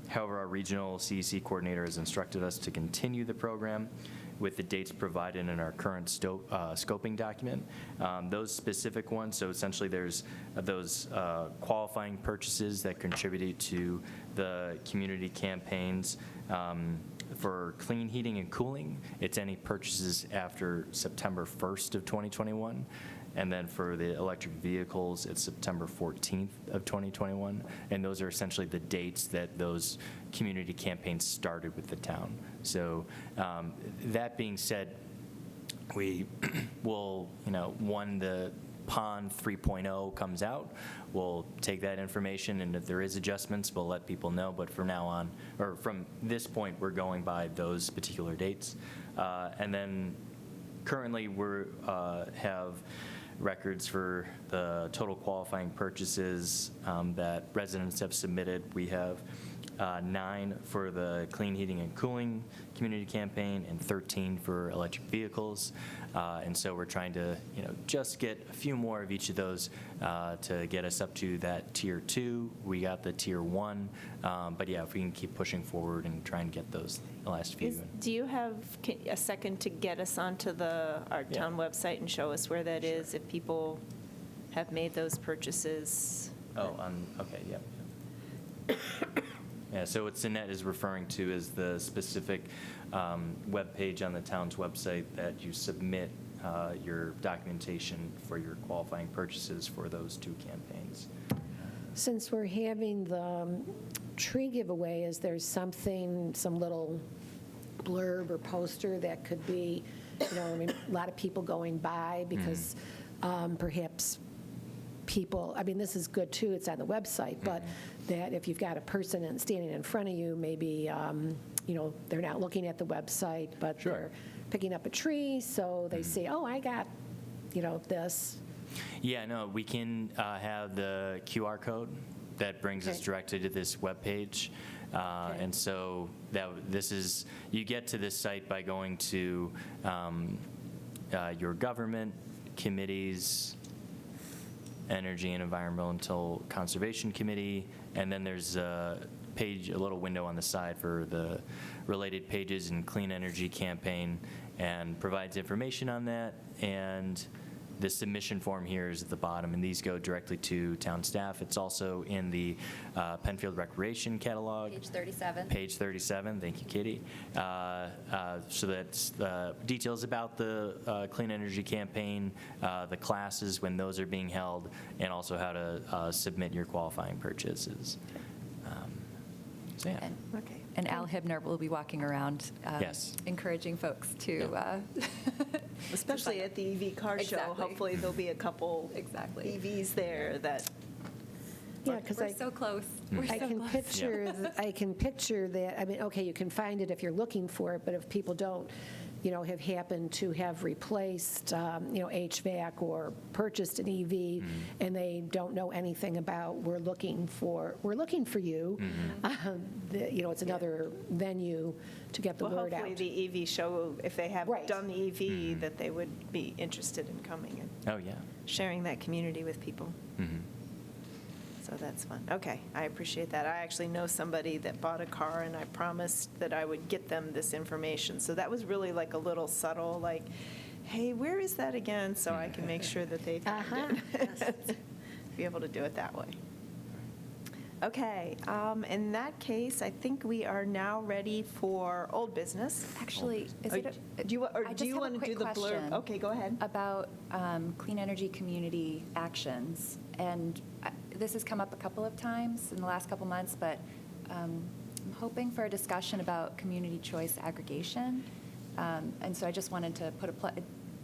However, our regional CEC coordinator has instructed us to continue the program with the dates provided in our current scoping document. Those specific ones, so essentially there's those qualifying purchases that contributed to the community campaigns. For clean heating and cooling, it's any purchases after September 1st of 2021. And then for the electric vehicles, it's September 14th of 2021. And those are essentially the dates that those community campaigns started with the town. So that being said, we will, when the PON 3.0 comes out, we'll take that information, and if there is adjustments, we'll let people know. But from now on, or from this point, we're going by those particular dates. And then currently we have records for the total qualifying purchases that residents have submitted. We have 9 for the clean heating and cooling community campaign and 13 for electric vehicles. And so we're trying to, just get a few more of each of those to get us up to that tier 2. We got the tier 1. But yeah, if we can keep pushing forward and try and get those last few. Do you have a second to get us onto our town website and show us where that is if people have made those purchases? Oh, okay, yeah. Yeah, so what Cynette is referring to is the specific web page on the town's website that you submit your documentation for your qualifying purchases for those 2 campaigns. Since we're having the tree giveaway, is there some little blurb or poster that could be, a lot of people going by because perhaps people, this is good too, it's on the website, but that if you've got a person standing in front of you, maybe, they're not looking at the website, but they're picking up a tree, so they say, oh, I got, this. Yeah, no, we can have the QR code that brings us directly to this webpage. And so you get to this site by going to your government, committees, Energy and Environmental Conservation Committee, and then there's a little window on the side for the related pages and Clean Energy Campaign, and provides information on that. And the submission form here is at the bottom, and these go directly to town staff. It's also in the Penfield Recreation Catalog. Page 37. Page 37, thank you, Katie. So that's details about the Clean Energy Campaign, the classes when those are being held, and also how to submit your qualifying purchases. So yeah. And Al Hibner will be walking around encouraging folks to Especially at the EV car show. Exactly. Hopefully there'll be a couple EVs there that. Yeah, because we're so close. We're I so can close. picture that. Okay, you can find it if you're looking for it, but if people don't, have happened to have replaced, HVAC or purchased an EV, and they don't know anything about, we're looking for you. It's another venue to get the word out. Hopefully the EV show, if they haven't done the EV, that they would be interested in coming and sharing that community with people. So that's fun. Okay, I appreciate that. I actually know somebody that bought a car, and I promised that I would get them this information. So that was really like a little subtle, like, hey, where is that again? So I can make sure that they find it. Be able to do it that way. Okay, in that case, I think we are now ready for old business. Actually, Do you want to do the blurb? Okay, go ahead. About clean energy community actions. And this has come up a couple of times in the last couple months, but I'm hoping for a discussion about community choice aggregation. And so I just wanted to put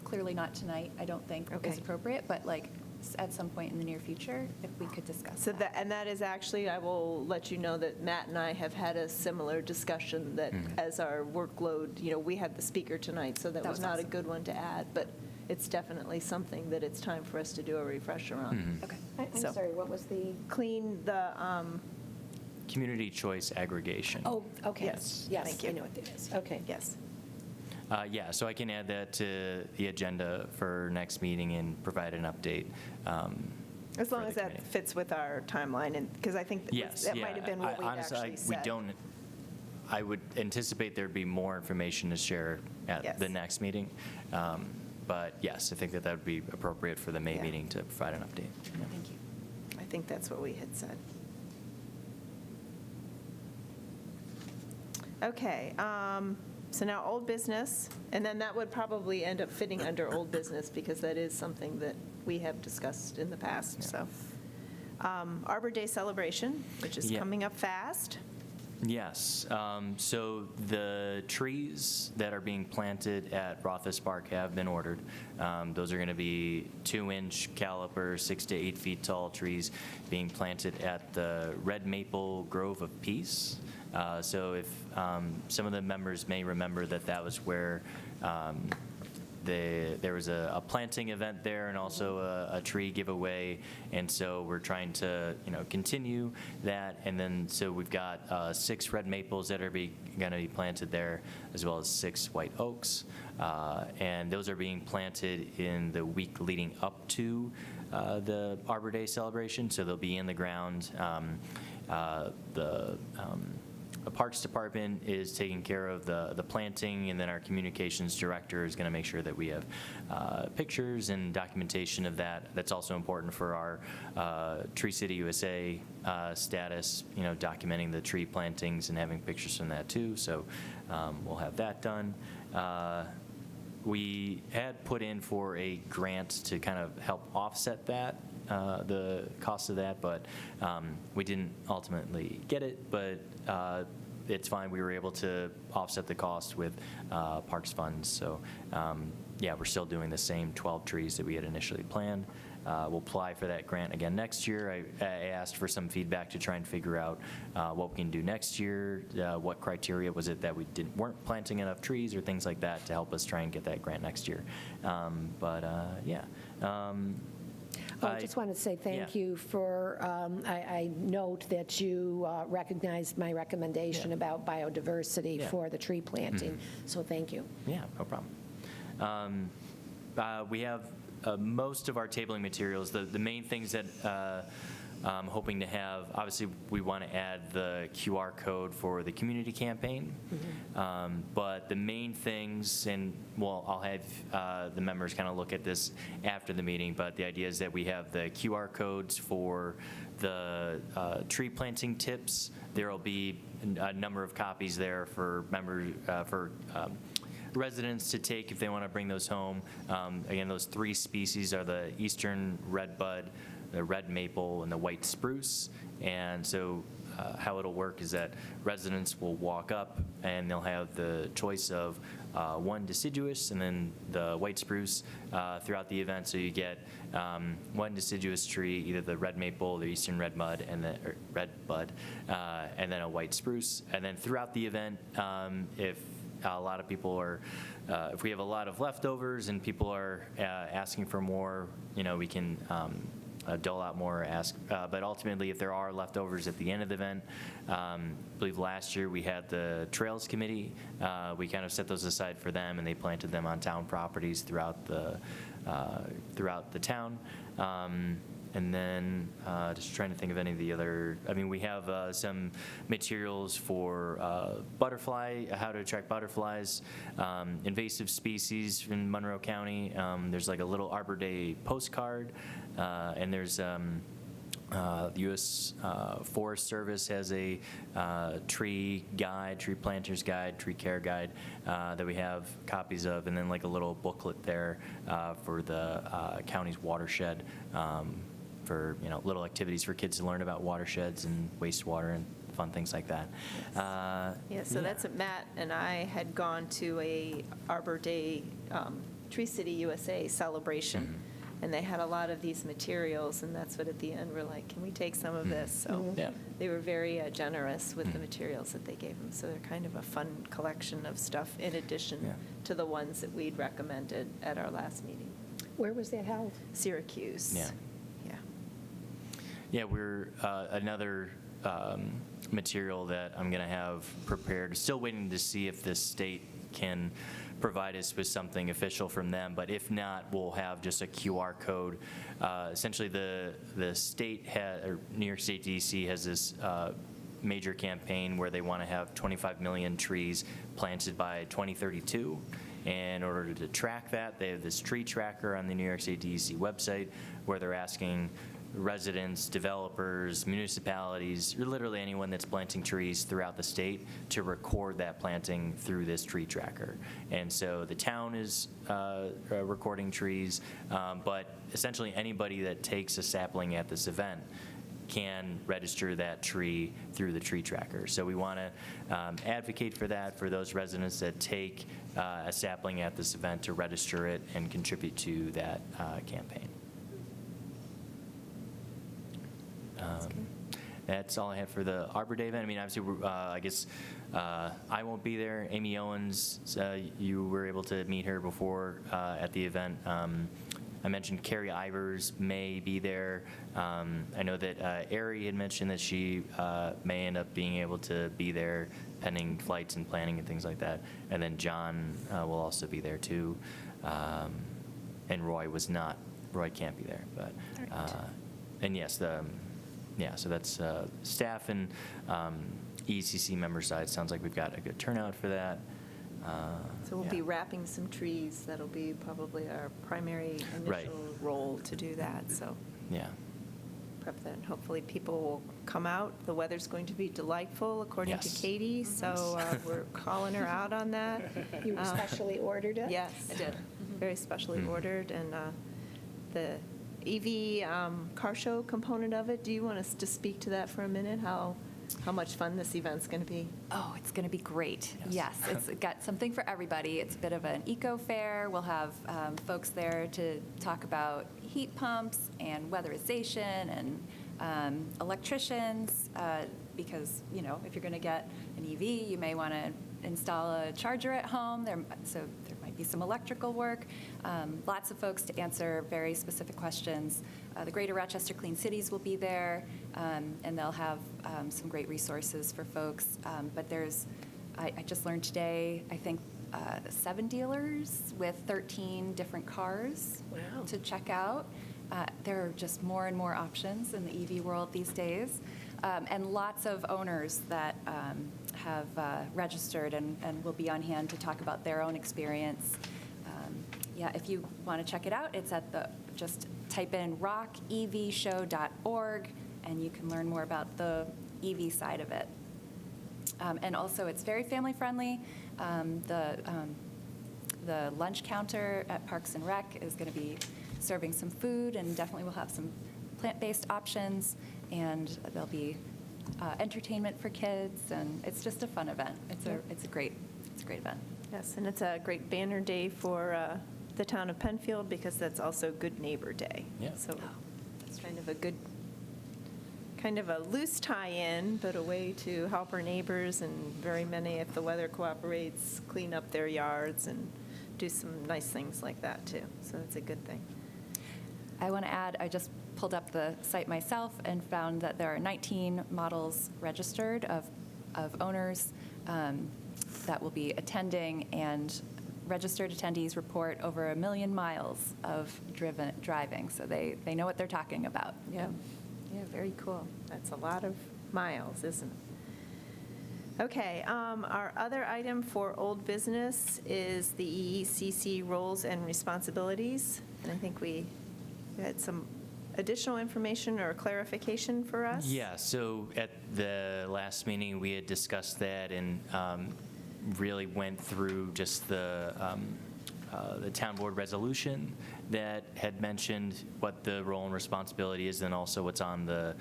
clearly not tonight, I don't think is appropriate, but at some point in the near future, if we could discuss that. And that is actually, I will let you know that Matt and I have had a similar discussion that as our workload, we had the speaker tonight, so that was not awesome. a good one to add, but it's definitely something that it's time for us to do a refresher on. Okay. I'm So- sorry, what was the? Clean the, Community choice aggregation. Oh, okay. Yes, Yes, thank you. I know what that is. Okay. yes. So I can add that to the agenda for next meeting and provide an update. As long for as the that committee. fits with our timeline, and, because I think that Yes, that might have been what we'd honestly, actually said. I would anticipate there'd be more information to share at Yes. the next meeting. But yes, I think that would be appropriate for the May Yeah. meeting to provide an update. Yeah. Thank you. I think that's what we had said. Okay, so now old business, and then that would probably end up fitting under old business because that is something that we have discussed in the past, so. Arbor Day celebration, which is Yeah. coming up fast. Yes. So the trees that are being planted at Rothus Park have been ordered. Those are going to be 2-inch caliper, 6 to 8 feet tall trees being planted at the Red Maple Grove of Peace. So if some of the members may remember that was where there was a planting event there and also a tree giveaway, and so we're trying to continue that. And then so we've got 6 red maples that are going to be planted there, as well as 6 white oaks, and those are being planted in the week leading up to the Arbor Day celebration. So they'll be in the ground. The Parks Department is taking care of the planting, and then our communications director is going to make sure that we have pictures and documentation of that. That's also important for our Tree City USA status, documenting the tree plantings and having pictures from that too. So we'll have that done. We had put in for a grant to kind of help offset that, the cost of that, but we didn't ultimately get it, but it's fine. We were able to offset the cost with parks funds. So yeah, we're still doing the same 12 trees that we had initially planned. We'll apply for that grant again next year. I asked for some feedback to try and figure out what we can do next year. What criteria was it that we weren't planting enough trees or things like that to help us try and get that grant next year. Yeah. I just want to say thank you for, I note that you recognized my recommendation about biodiversity for the tree planting, so thank you. Yeah, no problem. We have most of our tabling materials. The main things that I'm hoping to have, obviously we want to add the QR code for the community campaign, but the main things, and well, I'll have the members kind of look at this after the meeting, but the idea is that we have the QR codes for the tree planting tips. There will be a number of copies there for members, residents to take if they want to bring those home. Again, those 3 species are the eastern redbud, the red maple, and the white spruce. And so how it'll work is that residents will walk up and they'll have the choice of 1 deciduous and then the white spruce throughout the event. So you get 1 deciduous tree, either the red maple, the eastern redbud, and the red bud, and then a white spruce. And then throughout the event, if a lot of people are, if we have a lot of leftovers and people are asking for more, we can dole out more, but ultimately if there are leftovers at the end of the event, I believe last year we had the Trails Committee. We kind of set those aside for them, and they planted them on town properties throughout the town. And then just trying to think of any of the other, we have some materials for butterfly, how to attract butterflies, invasive species in Monroe County. There's like a little Arbor Day postcard, and there's the U.S. Forest Service has a tree guide, tree planter's guide, tree care guide that we have copies of, and then like a little booklet there for the county's watershed, for little activities for kids to learn about watersheds and wastewater and fun things like that. So that's what Matt and I had gone to a Arbor Day Tree City USA celebration, and they had a lot of these materials, and that's what at the end we're like, can we take some of this? So they were very generous with the materials that they gave them. So they're kind of a fun collection of stuff in addition to the ones that we'd recommended at our last meeting. Where was that held? Syracuse. Yeah, we're another material that I'm going to have prepared. Still waiting to see if the state can provide us with something official from them, but if not, we'll have just a QR code. Essentially, the state or New York State DC has this major campaign where they want to have 25 million trees planted by 2032. And in order to track that, they have this tree tracker on the New York State DEC website where they're asking residents, developers, municipalities, or literally anyone that's planting trees throughout the state to record that planting through this tree tracker. And so the town is recording trees, but essentially anybody that takes a sapling at this event can register that tree through the tree tracker. So we want to advocate for that for those residents that take a sapling at this event to register it and contribute to that campaign. That's all I have for the Arbor Day event. I mean, obviously, I guess I won't be there. Amy Owens, you were able to meet her before at the event. I mentioned Carrie Ivers may be there. I know that Ari had mentioned that she may end up being able to be there pending flights and planning and things like that. And then John will also be there too. And Roy was not. Roy can't be there. But and yes, so that's staff and ECC member side. Sounds like we've got a good turnout for that. So we'll be wrapping some trees. That'll be probably our primary initial role to do that, so Yeah. prep that. And hopefully people will come out. The weather's going to be delightful, according to Yes. Katie, so we're calling her out on that. You specially ordered it? Yes. I did. Very specially ordered, and the EV car show component of it, do you want us to speak to that for a minute? How much fun this event's going to be? Oh, it's going to be great. Yes, it's got something for everybody. It's a bit of an eco fair. We'll have folks there to talk about heat pumps and weatherization and electricians, because, you know, if you're going to get an EV, you may want to install a charger at home. So there might be some electrical work. Lots of folks to answer very specific questions. The Greater Rochester Clean Cities will be there, and they'll have some great resources for folks. But I just learned today, I think, 7 dealers with 13 different cars to check out. There are just more and more options in the EV world these days, and lots of owners that have registered and will be on hand to talk about their own experience. Yeah, if you want to check it out, it's at just type in rockevshow.org, and you can learn more about the EV side of it. And also, it's very family friendly. The lunch counter at Parks and Rec is going to be serving some food, and definitely will have some plant-based options, and there'll be entertainment for kids, and it's just a fun event. It's a great event. Yes, and it's a great banner day for the town of Penfield, because that's also Good Neighbor Day. Yeah. So it's kind of a loose tie-in, but a way to help our neighbors, and very many, if the weather cooperates, clean up their yards and do some nice things like that too. So it's a good thing. I want to add, I just pulled up the site myself and found that there are 19 models registered of owners that will be attending, and registered attendees report over 1 million miles of driving, so they know what they're talking about. Yeah, very cool. That's a lot of miles, isn't it? Okay, our other item for old business is the EECC roles and responsibilities, and I think we had some additional information or clarification for us. Yeah, so at the last meeting, we had discussed that and really went through just the town board resolution that had mentioned what the role and responsibility is, and also what's on the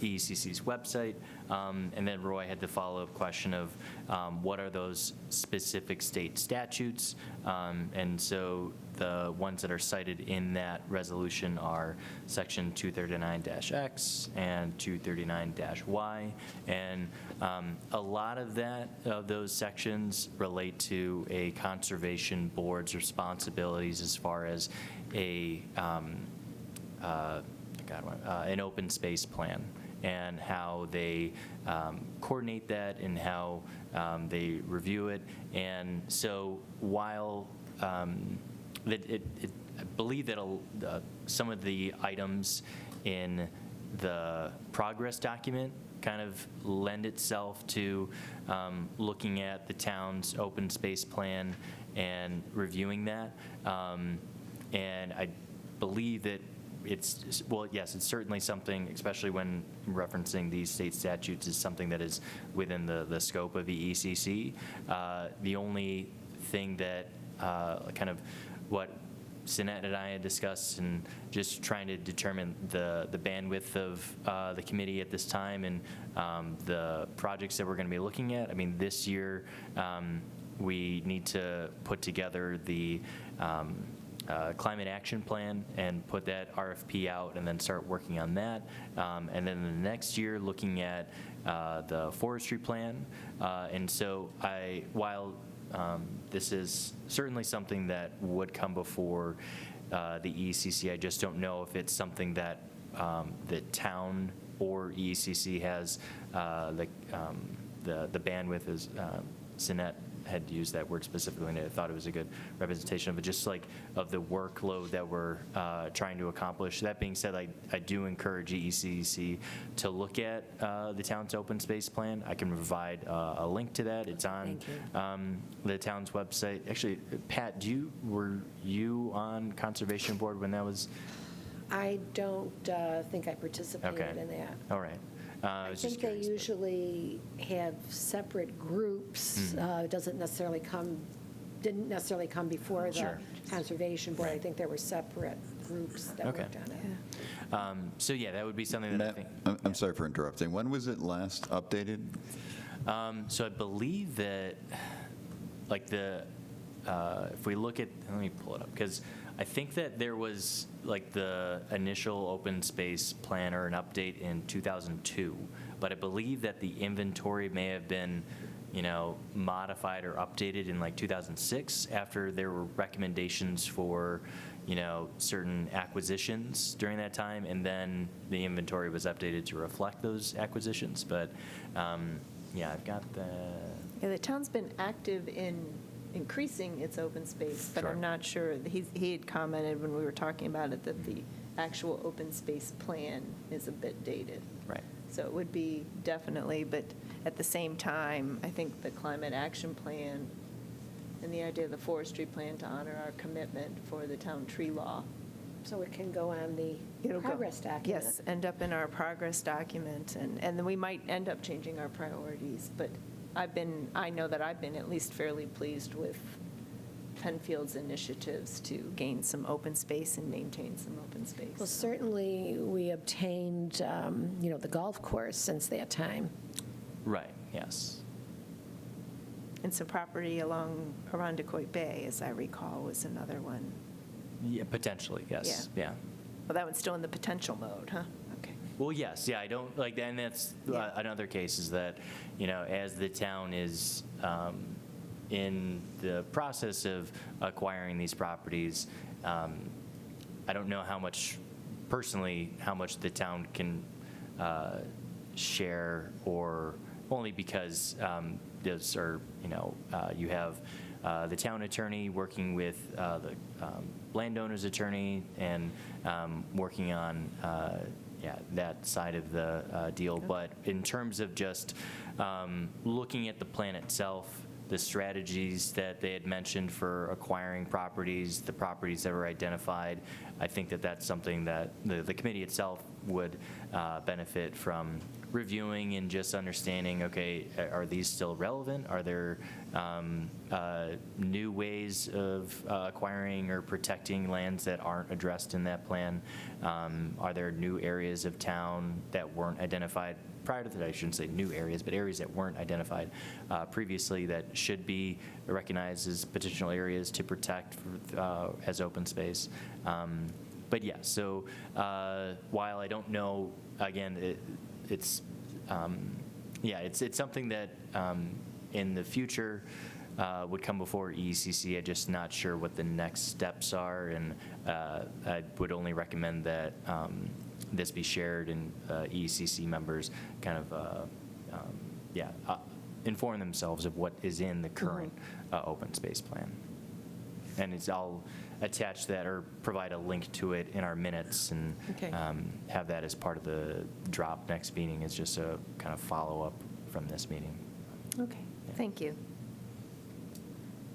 EECC's website. And then Roy had the follow-up question of what are those specific state statutes? And so the ones that are cited in that resolution are Section 239-X and 239-Y. And a lot of those sections relate to a conservation board's responsibilities as far as an open space plan, and how they coordinate that and how they review it. And so while I believe that some of the items in the progress document kind of lend itself to looking at the town's open space plan and reviewing that. And I believe that well, yes, it's certainly something, especially when referencing these state statutes, is something that is within the scope of the ECC. The only thing that kind of what Cynette and I had discussed, and just trying to determine the bandwidth of the committee at this time and the projects that we're going to be looking at. I mean, this year we need to put together the climate action plan and put that RFP out and then start working on that. And then the next year looking at the forestry plan. And so while this is certainly something that would come before the ECC, I just don't know if it's something that the town or ECC has the bandwidth, as Cynette had used that word specifically, and I thought it was a good representation of it, just like of the workload that we're trying to accomplish. That being said, I do encourage ECC to look at the town's open space plan. I can provide a link to that. It's on the town's website. Actually, Pat, were you on Conservation Board when that was? I don't think I participated in that. All right. I think they usually have separate groups. It didn't necessarily come before the Conservation Board. I think there were separate groups that worked on it. So yeah, that would be something that I think. I'm sorry for interrupting. When was it last updated? So I believe that, like if we look at, let me pull it up, because I think that there was like the initial open space plan or an update in 2002, but I believe that the inventory may have been, modified or updated in like 2006 after there were recommendations for, certain acquisitions during that time, and then the inventory was updated to reflect those acquisitions. But yeah, I've got the. Yeah, the town's been active in increasing its open space, but Sure. I'm not sure. He had commented when we were talking about it that the actual open space plan is a bit dated. Right. So it would be definitely, but at the same time, I think the climate action plan and the idea of the forestry plan to honor our commitment for the town tree law. So it can go on the It'll go- progress document. Yes, end up in our progress document, and then we might end up changing our priorities, but I know that I've been at least fairly pleased with Penfield's initiatives to gain some open space and maintain some open space. Well, certainly, we obtained, the golf course since that time. Right, yes. And some property along Arundecoit Bay, as I recall, was another one. Yeah, potentially, yes, yeah. Well, that one's still in the potential mode, huh? Okay. Well, yes, yeah, I don't, and that's another case is that, as the town is in the process of acquiring these properties, I don't know how much the town can share, or only because those are, you have the town attorney working with the landowner's attorney and working on that side of the deal. But in terms of just looking at the plan itself, the strategies that they had mentioned for acquiring properties, the properties that were identified, I think that that's something that the committee itself would benefit from reviewing and just understanding, okay, are these still relevant? Are there new ways of acquiring or protecting lands that aren't addressed in that plan? Are there new areas of town that weren't identified prior to that? I shouldn't say new areas, but areas that weren't identified previously that should be recognized as potential areas to protect as open space. But yeah, so while I don't know, again, it's something that in the future would come before ECC. I'm just not sure what the next steps are, and I would only recommend that this be shared and ECC members kind of inform themselves of what is in the current open space plan. And attach that or provide a link to it in our minutes and Okay. have that as part of the drop next meeting as just a kind of follow-up from this meeting. Okay, thank you.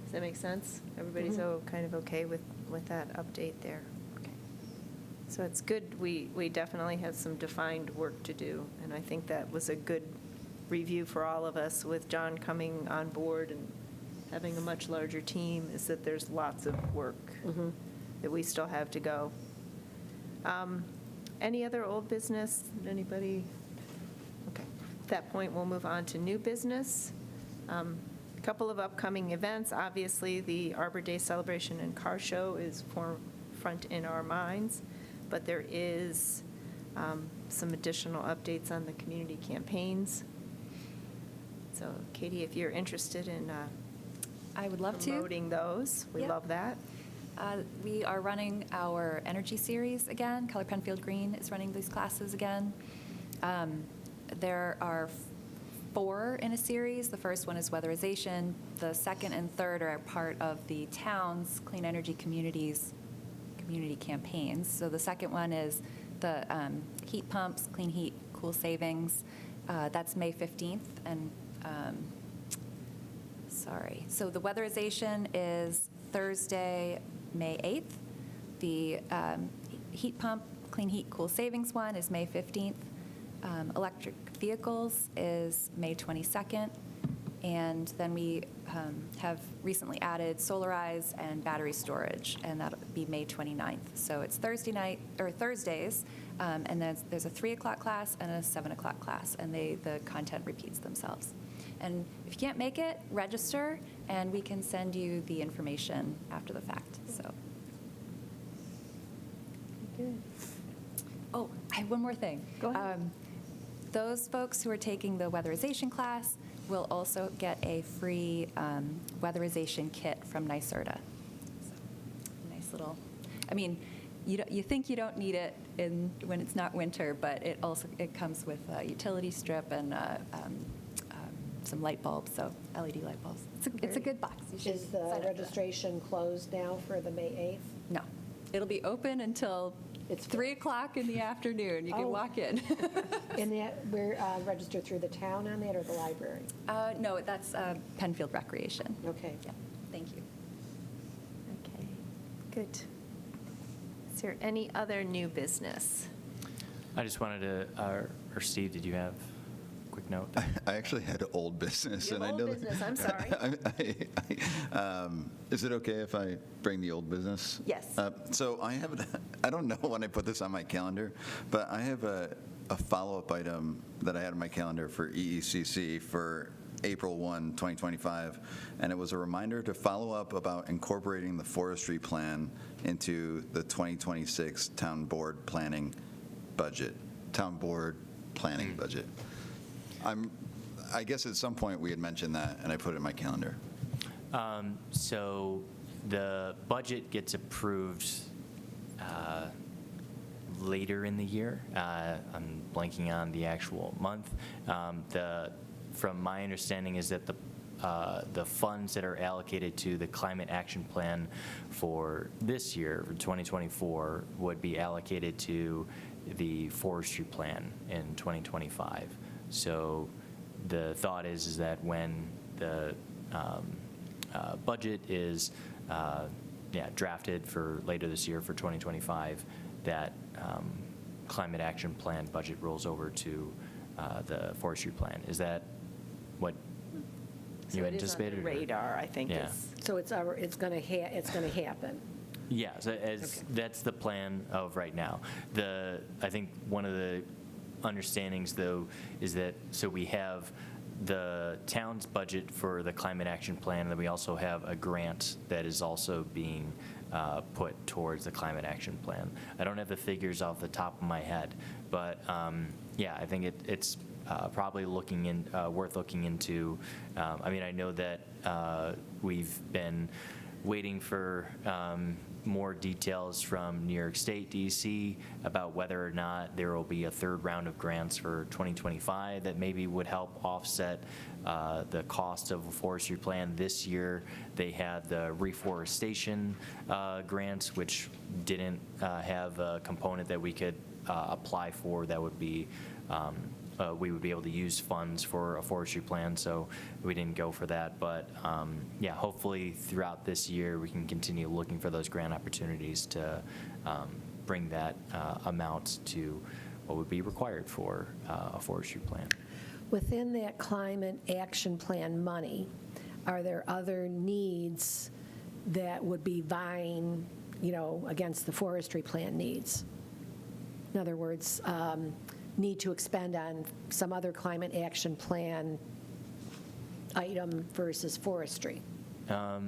Does that make sense? Everybody's kind of okay with that update there? Okay. So it's good, we definitely have some defined work to do, and I think that was a good review for all of us with John coming on board and having a much larger team, is that there's lots of work that we still have to go. Any other old business? Anybody? Okay. At that point, we'll move on to new business. A couple of upcoming events. Obviously, the Arbor Day celebration and car show is forefront in our minds, but there is some additional updates on the community campaigns. So Katie, if you're interested in I would love to. promoting those, we Yep. love that. We are running our energy series again. Color Penfield Green is running these classes again. There are 4 in a series. The first one is weatherization. The second and third are part of the town's clean energy community campaigns. So the second one is the heat pumps, clean heat, cool savings. That's May 15th. And so the weatherization is Thursday, May 8th. The heat pump, clean heat, cool savings one is May 15th. Electric vehicles is May 22nd. And then we have recently added solarize and battery storage, and that'll be May 29th. So it's Thursdays, and then there's a 3 o'clock class and a 7 o'clock class, and the content repeats themselves. And if you can't make it, register, and we can send you the information after the fact. So. Good. Oh, I have one more thing. Go ahead. Those folks who are taking the weatherization class will also get a free weatherization kit from NYSERDA. So, nice little, I mean, you think you don't need it when it's not winter, but it comes with a utility strip and some light bulbs, so LED light bulbs. It's a good box. You should Is sign the up for that. registration closed now for the May 8th? No. It'll be open until It's 3 o'clock in the afternoon. You can Oh. walk in. And we're registered through the town on that or the library? No, that's Penfield Recreation. Okay. Yeah, thank you. Okay, good. Is there any other new business? I just wanted to, or Steve, did you have a quick note? I actually had old business. You have and old I know business, I'm sorry. Is it okay if I bring the old business? Yes. So I don't know when I put this on my calendar, but I have a follow-up item that I had on my calendar for EECC for April 1, 2025, and it was a reminder to follow up about incorporating the forestry plan into the 2026 town board planning budget. I guess at some point we had mentioned that, and I put it in my calendar. So the budget gets approved later in the year. I'm blanking on the actual month. From my understanding is that the funds that are allocated to the climate action plan for this year, for 2024, would be allocated to the forestry plan in 2025. So the thought is that when the budget is drafted for later this year for 2025, that climate action plan budget rolls over to the forestry plan. Is that what you anticipated? So it is on the radar, I think. Yeah. So it's going to happen? Yeah, so that's the plan of right now. I think one of the understandings, though, is that, so we have the town's budget for the climate action plan, and then we also have a grant that is also being put towards the climate action plan. I don't have the figures off the top of my head, but I think it's probably worth looking into. I mean, I know that we've been waiting for more details from New York State DEC about whether or not there will be a third round of grants for 2025 that maybe would help offset the cost of a forestry plan. This year, they had the reforestation grants, which didn't have a component that we could apply for that would be we would be able to use funds for a forestry plan, so we didn't go for that. But yeah, hopefully throughout this year, we can continue looking for those grant opportunities to bring that amount to what would be required for a forestry plan. Within that climate action plan money, are there other needs that would be vying, against the forestry plan needs? In other words, need to expend on some other climate action plan item versus forestry? I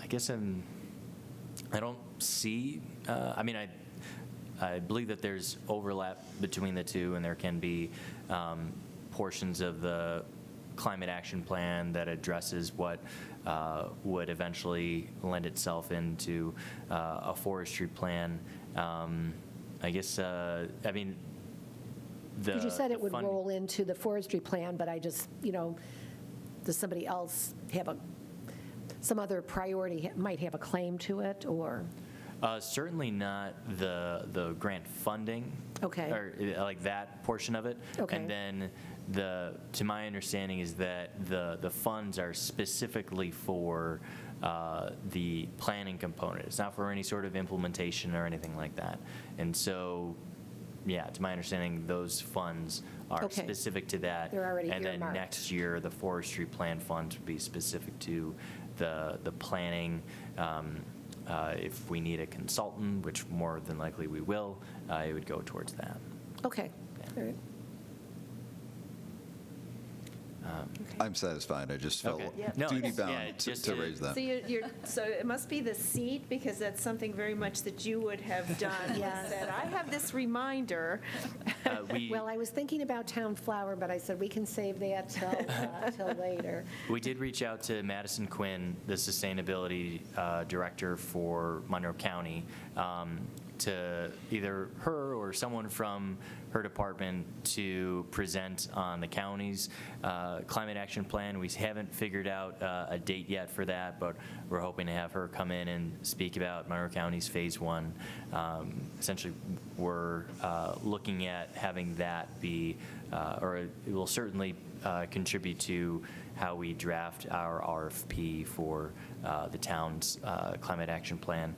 guess I don't see, I believe that there's overlap between the two, and there can be portions of the climate action plan that addresses what would eventually lend itself into a forestry plan. I guess, Because you said it would roll into the forestry plan, but I just, does somebody else have some other priority might have a claim to it, or? Certainly not the grant funding. Okay. Or like that portion of it. Okay. And then to my understanding is that the funds are specifically for the planning component. It's not for any sort of implementation or anything like that. And so, yeah, to my understanding, those funds are Okay. specific to that. They're already And then earmarked. next year, the forestry plan funds would be specific to the planning. If we need a consultant, which more than likely we will, it would go towards that. Okay. All right. I'm satisfied. I just felt Okay. Yeah. No, it's- duty-bound yeah, just to to- raise that. So it must be the seat, because that's something very much that you would have done. Yes. That I have this reminder. Well, I was thinking about town flower, but I said we can save that till later. We did reach out to Madison Quinn, the sustainability director for Monroe County, to either her or someone from her department to present on the county's climate action plan. We haven't figured out a date yet for that, but we're hoping to have her come in and speak about Monroe County's Phase 1. Essentially, we're looking at having that be, or it will certainly contribute to how we draft our RFP for the town's climate action plan,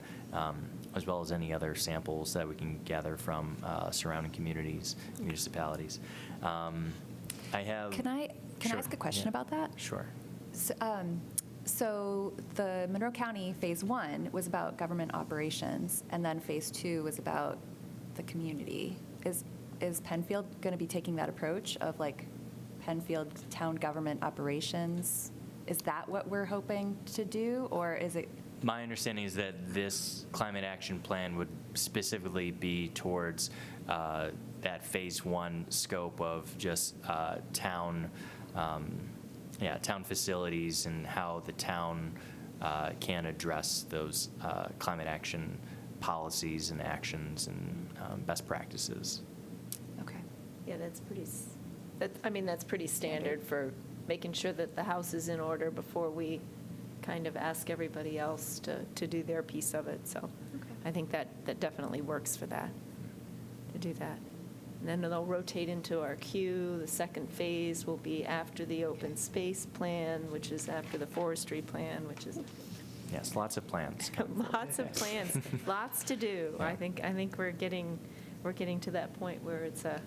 as well as any other samples that we can gather from surrounding communities, municipalities. I have. Can I Sure. ask a question Yeah. about that? Sure. So the Monroe County Phase 1 was about government operations, and then Phase 2 was about the community. Is Penfield going to be taking that approach of like Penfield town government operations? Is that what we're hoping to do, or is it? My understanding is that this climate action plan would specifically be towards that Phase 1 scope of just town facilities and how the town can address those climate action policies and actions and best practices. Okay. Yeah, that's pretty standard for making sure that the house is in order before we kind of ask everybody else to do their piece of it. So I think that definitely works for that, to do that. And then they'll rotate into our queue. The second phase will be after the open space plan, which is after the forestry plan, which is Yes, lots of plans. lots of plans, lots to do. Yeah. I think we're getting to that point where it's But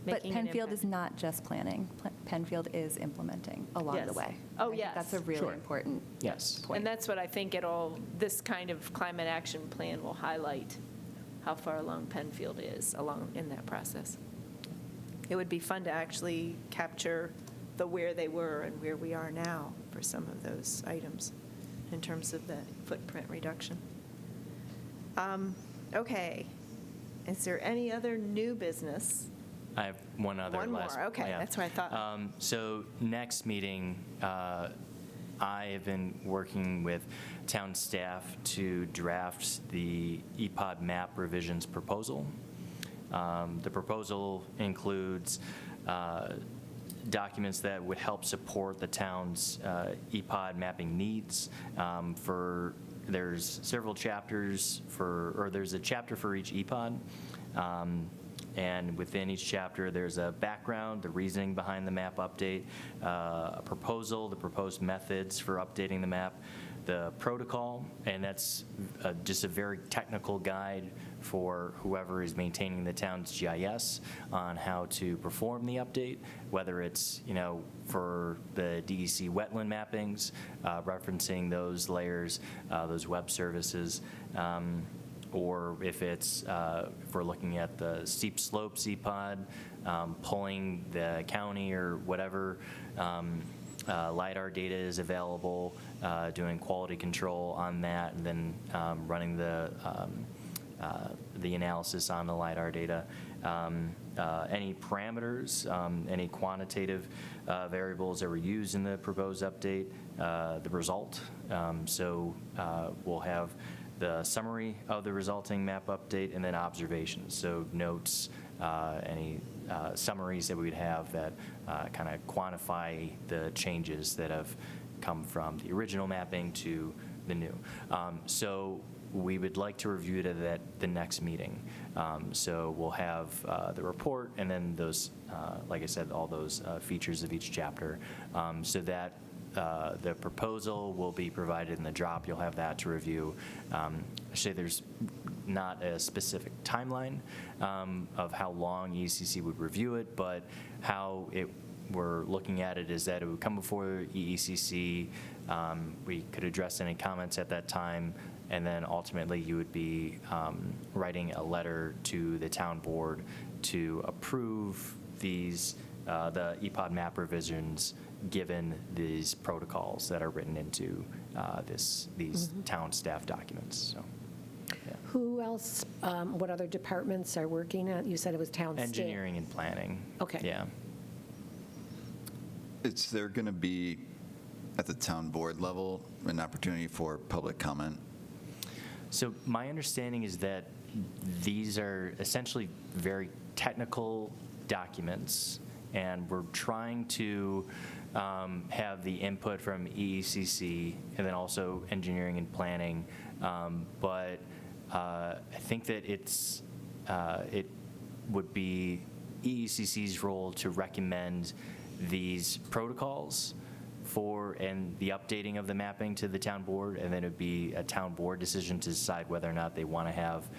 making an Penfield impact. is not just planning. Penfield is implementing along the Yes. way. Oh, I think yes. That's a really Sure. important Yes. point. And that's what I think this kind of climate action plan will highlight, how far along Penfield is along in that process. It would be fun to actually capture where they were and where we are now for some of those items in terms of the footprint reduction. Okay. Is there any other new business? I have one other One last. more, okay, yeah. that's what I thought. So next meeting, I have been working with town staff to draft the EPOD map revisions proposal. The proposal includes documents that would help support the town's EPOD mapping needs. There's several chapters there's a chapter for each EPOD. And within each chapter, there's a background, the reasoning behind the map update, a proposal, the proposed methods for updating the map, the protocol, and that's just a very technical guide for whoever is maintaining the town's GIS on how to perform the update, whether it's, for the DEC wetland mappings, referencing those layers, those web services, or if it's, if we're looking at the steep slope CPOD, pulling the county or whatever LiDAR data is available, doing quality control on that, and then running the analysis on the LiDAR data. Any parameters, any quantitative variables that were used in the proposed update, the result. So we'll have the summary of the resulting map update, and then observations, so notes, any summaries that we'd have that kind of quantify the changes that have come from the original mapping to the new. So we would like to review it at the next meeting. So we'll have the report, and then those, like I said, all those features of each chapter, so that the proposal will be provided in the drop. You'll have that to review. I say there's not a specific timeline of how long EECC would review it, but how we're looking at it is that it would come before EECC. We could address any comments at that time, and then ultimately you would be writing a letter to the town board to approve these, the EPOD map revisions, given these protocols that are written into these town staff documents. So, yeah. Who else, what other departments are working at? You said it was town staff. Engineering and planning. Okay. Yeah. Is there going to be, at the town board level, an opportunity for public comment? So my understanding is that these are essentially very technical documents, and we're trying to have the input from EECC and then also engineering and planning. But I think that it would be EECC's role to recommend these protocols and the updating of the mapping to the town board, and then it would be a town board decision to decide whether or not they want to have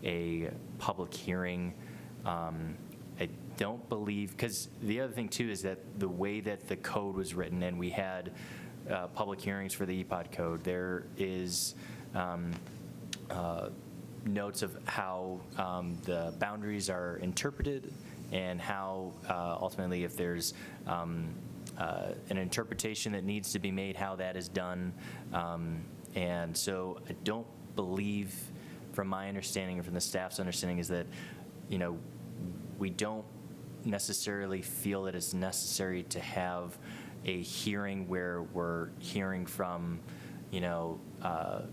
a public hearing. I don't believe, because the other thing too is that the way that the code was written, and we had public hearings for the EPOD code, there is notes of how the boundaries are interpreted, and how ultimately if there's an interpretation that needs to be made, how that is done. And so I don't believe, from my understanding and from the staff's understanding, is that, we don't necessarily feel that it's necessary to have a hearing where we're hearing from,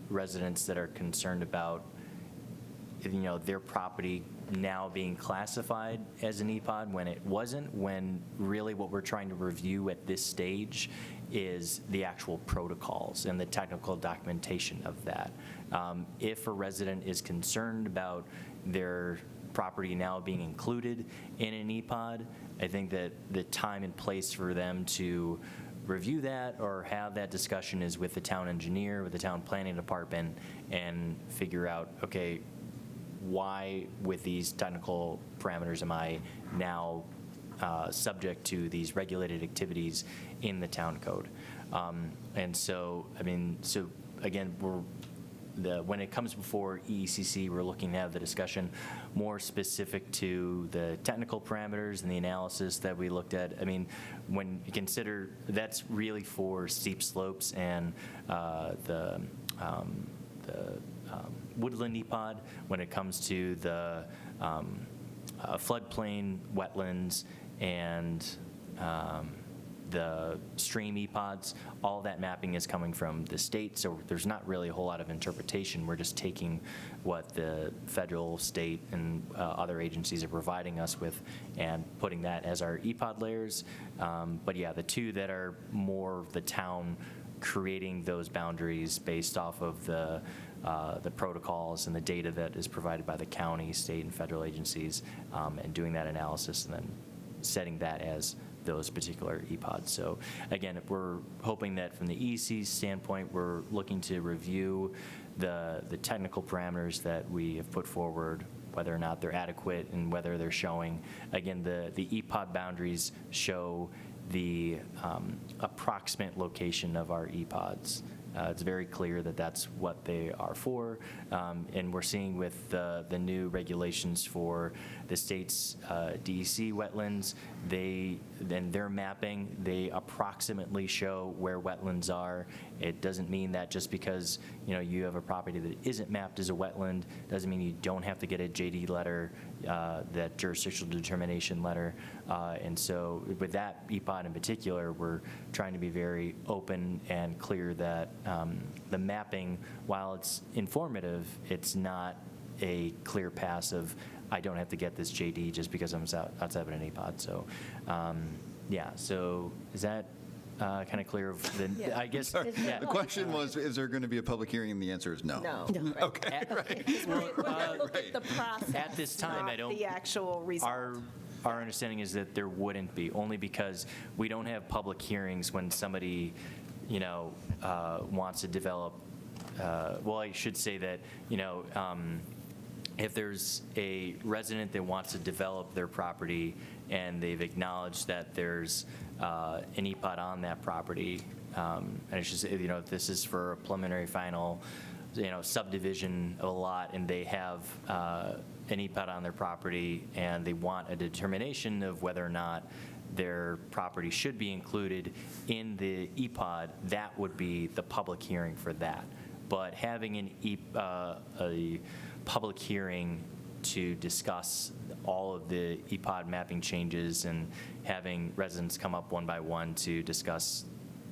residents that are concerned about, their property now being classified as an EPOD when it wasn't, when really what we're trying to review at this stage is the actual protocols and the technical documentation of that. If a resident is concerned about their property now being included in an EPOD, I think that the time and place for them to review that or have that discussion is with the town engineer, with the town planning department, and figure out, okay, why with these technical parameters am I now subject to these regulated activities in the town code? And so, so again, when it comes before EECC, we're looking to have the discussion more specific to the technical parameters and the analysis that we looked at. When you consider, that's really for steep slopes and the woodland EPOD. When it comes to the floodplain, wetlands, and the stream EPODs, all that mapping is coming from the state, so there's not really a whole lot of interpretation. We're just taking what the federal, state, and other agencies are providing us with and putting that as our EPOD layers. But yeah, the two that are more the town creating those boundaries based off of the protocols and the data that is provided by the county, state, and federal agencies, and doing that analysis and then setting that as those particular EPODs. So again, we're hoping that from the EC's standpoint, we're looking to review the technical parameters that we have put forward, whether or not they're adequate and whether they're showing. Again, the EPOD boundaries show the approximate location of our EPODs. It's very clear that that's what they are for, and we're seeing with the new regulations for the state's DEC wetlands, their mapping, they approximately show where wetlands are. It doesn't mean that just because you have a property that isn't mapped as a wetland doesn't mean you don't have to get a JD letter, that jurisdictional determination letter. And so with that EPOD in particular, we're trying to be very open and clear that the mapping, while it's informative, it's not a clear pass of I don't have to get this JD just because I'm outside of an EPOD. So yeah, so is that kind of clear of the, Yeah. I guess, Sorry. yeah. The question was, is there going to be a public hearing? And the answer is no. No. No. Okay, right. We're going to look at the process. At this time, I not don't. the actual result. Our understanding is that there wouldn't be, only because we don't have public hearings when somebody, wants to develop. Well, I should say that, if there's a resident that wants to develop their property and they've acknowledged that there's an EPOD on that property, and it's just, if this is for a preliminary final, subdivision of a lot, and they have an EPOD on their property and they want a determination of whether or not their property should be included in the EPOD, that would be the public hearing for that. But having a public hearing to discuss all of the EPOD mapping changes and having residents come up one by one to discuss,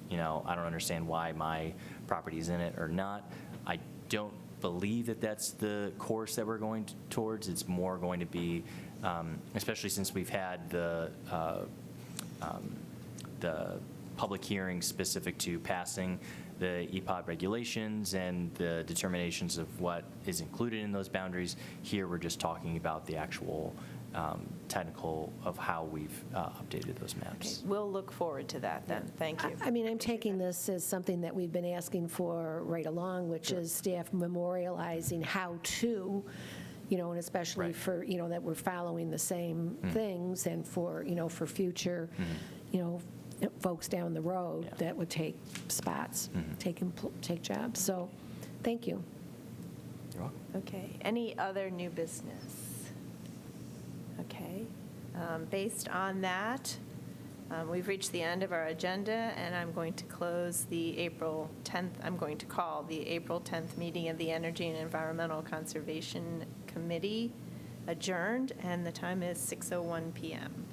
I don't understand why my property's in it or not. I don't believe that that's the course that we're going towards. It's more going to be, especially since we've had the public hearing specific to passing the EPOD regulations and the determinations of what is included in those boundaries. Here, we're just talking about the actual technical of how we've updated those maps. We'll look forward to that then. Thank you. I mean, I'm taking this as something that we've been asking for right along, which is staff memorializing how to, and especially Right. for, that we're following the same things, and for, for future, folks down the road Yeah. that would take spots, take jobs. So, thank you. You're welcome. Okay, any other new business? Okay, based on that, we've reached the end of our agenda, and I'm going to close the April 10th, I'm going to call the April 10th meeting of the Energy and Environmental Conservation Committee adjourned, and the time is 6:01 PM.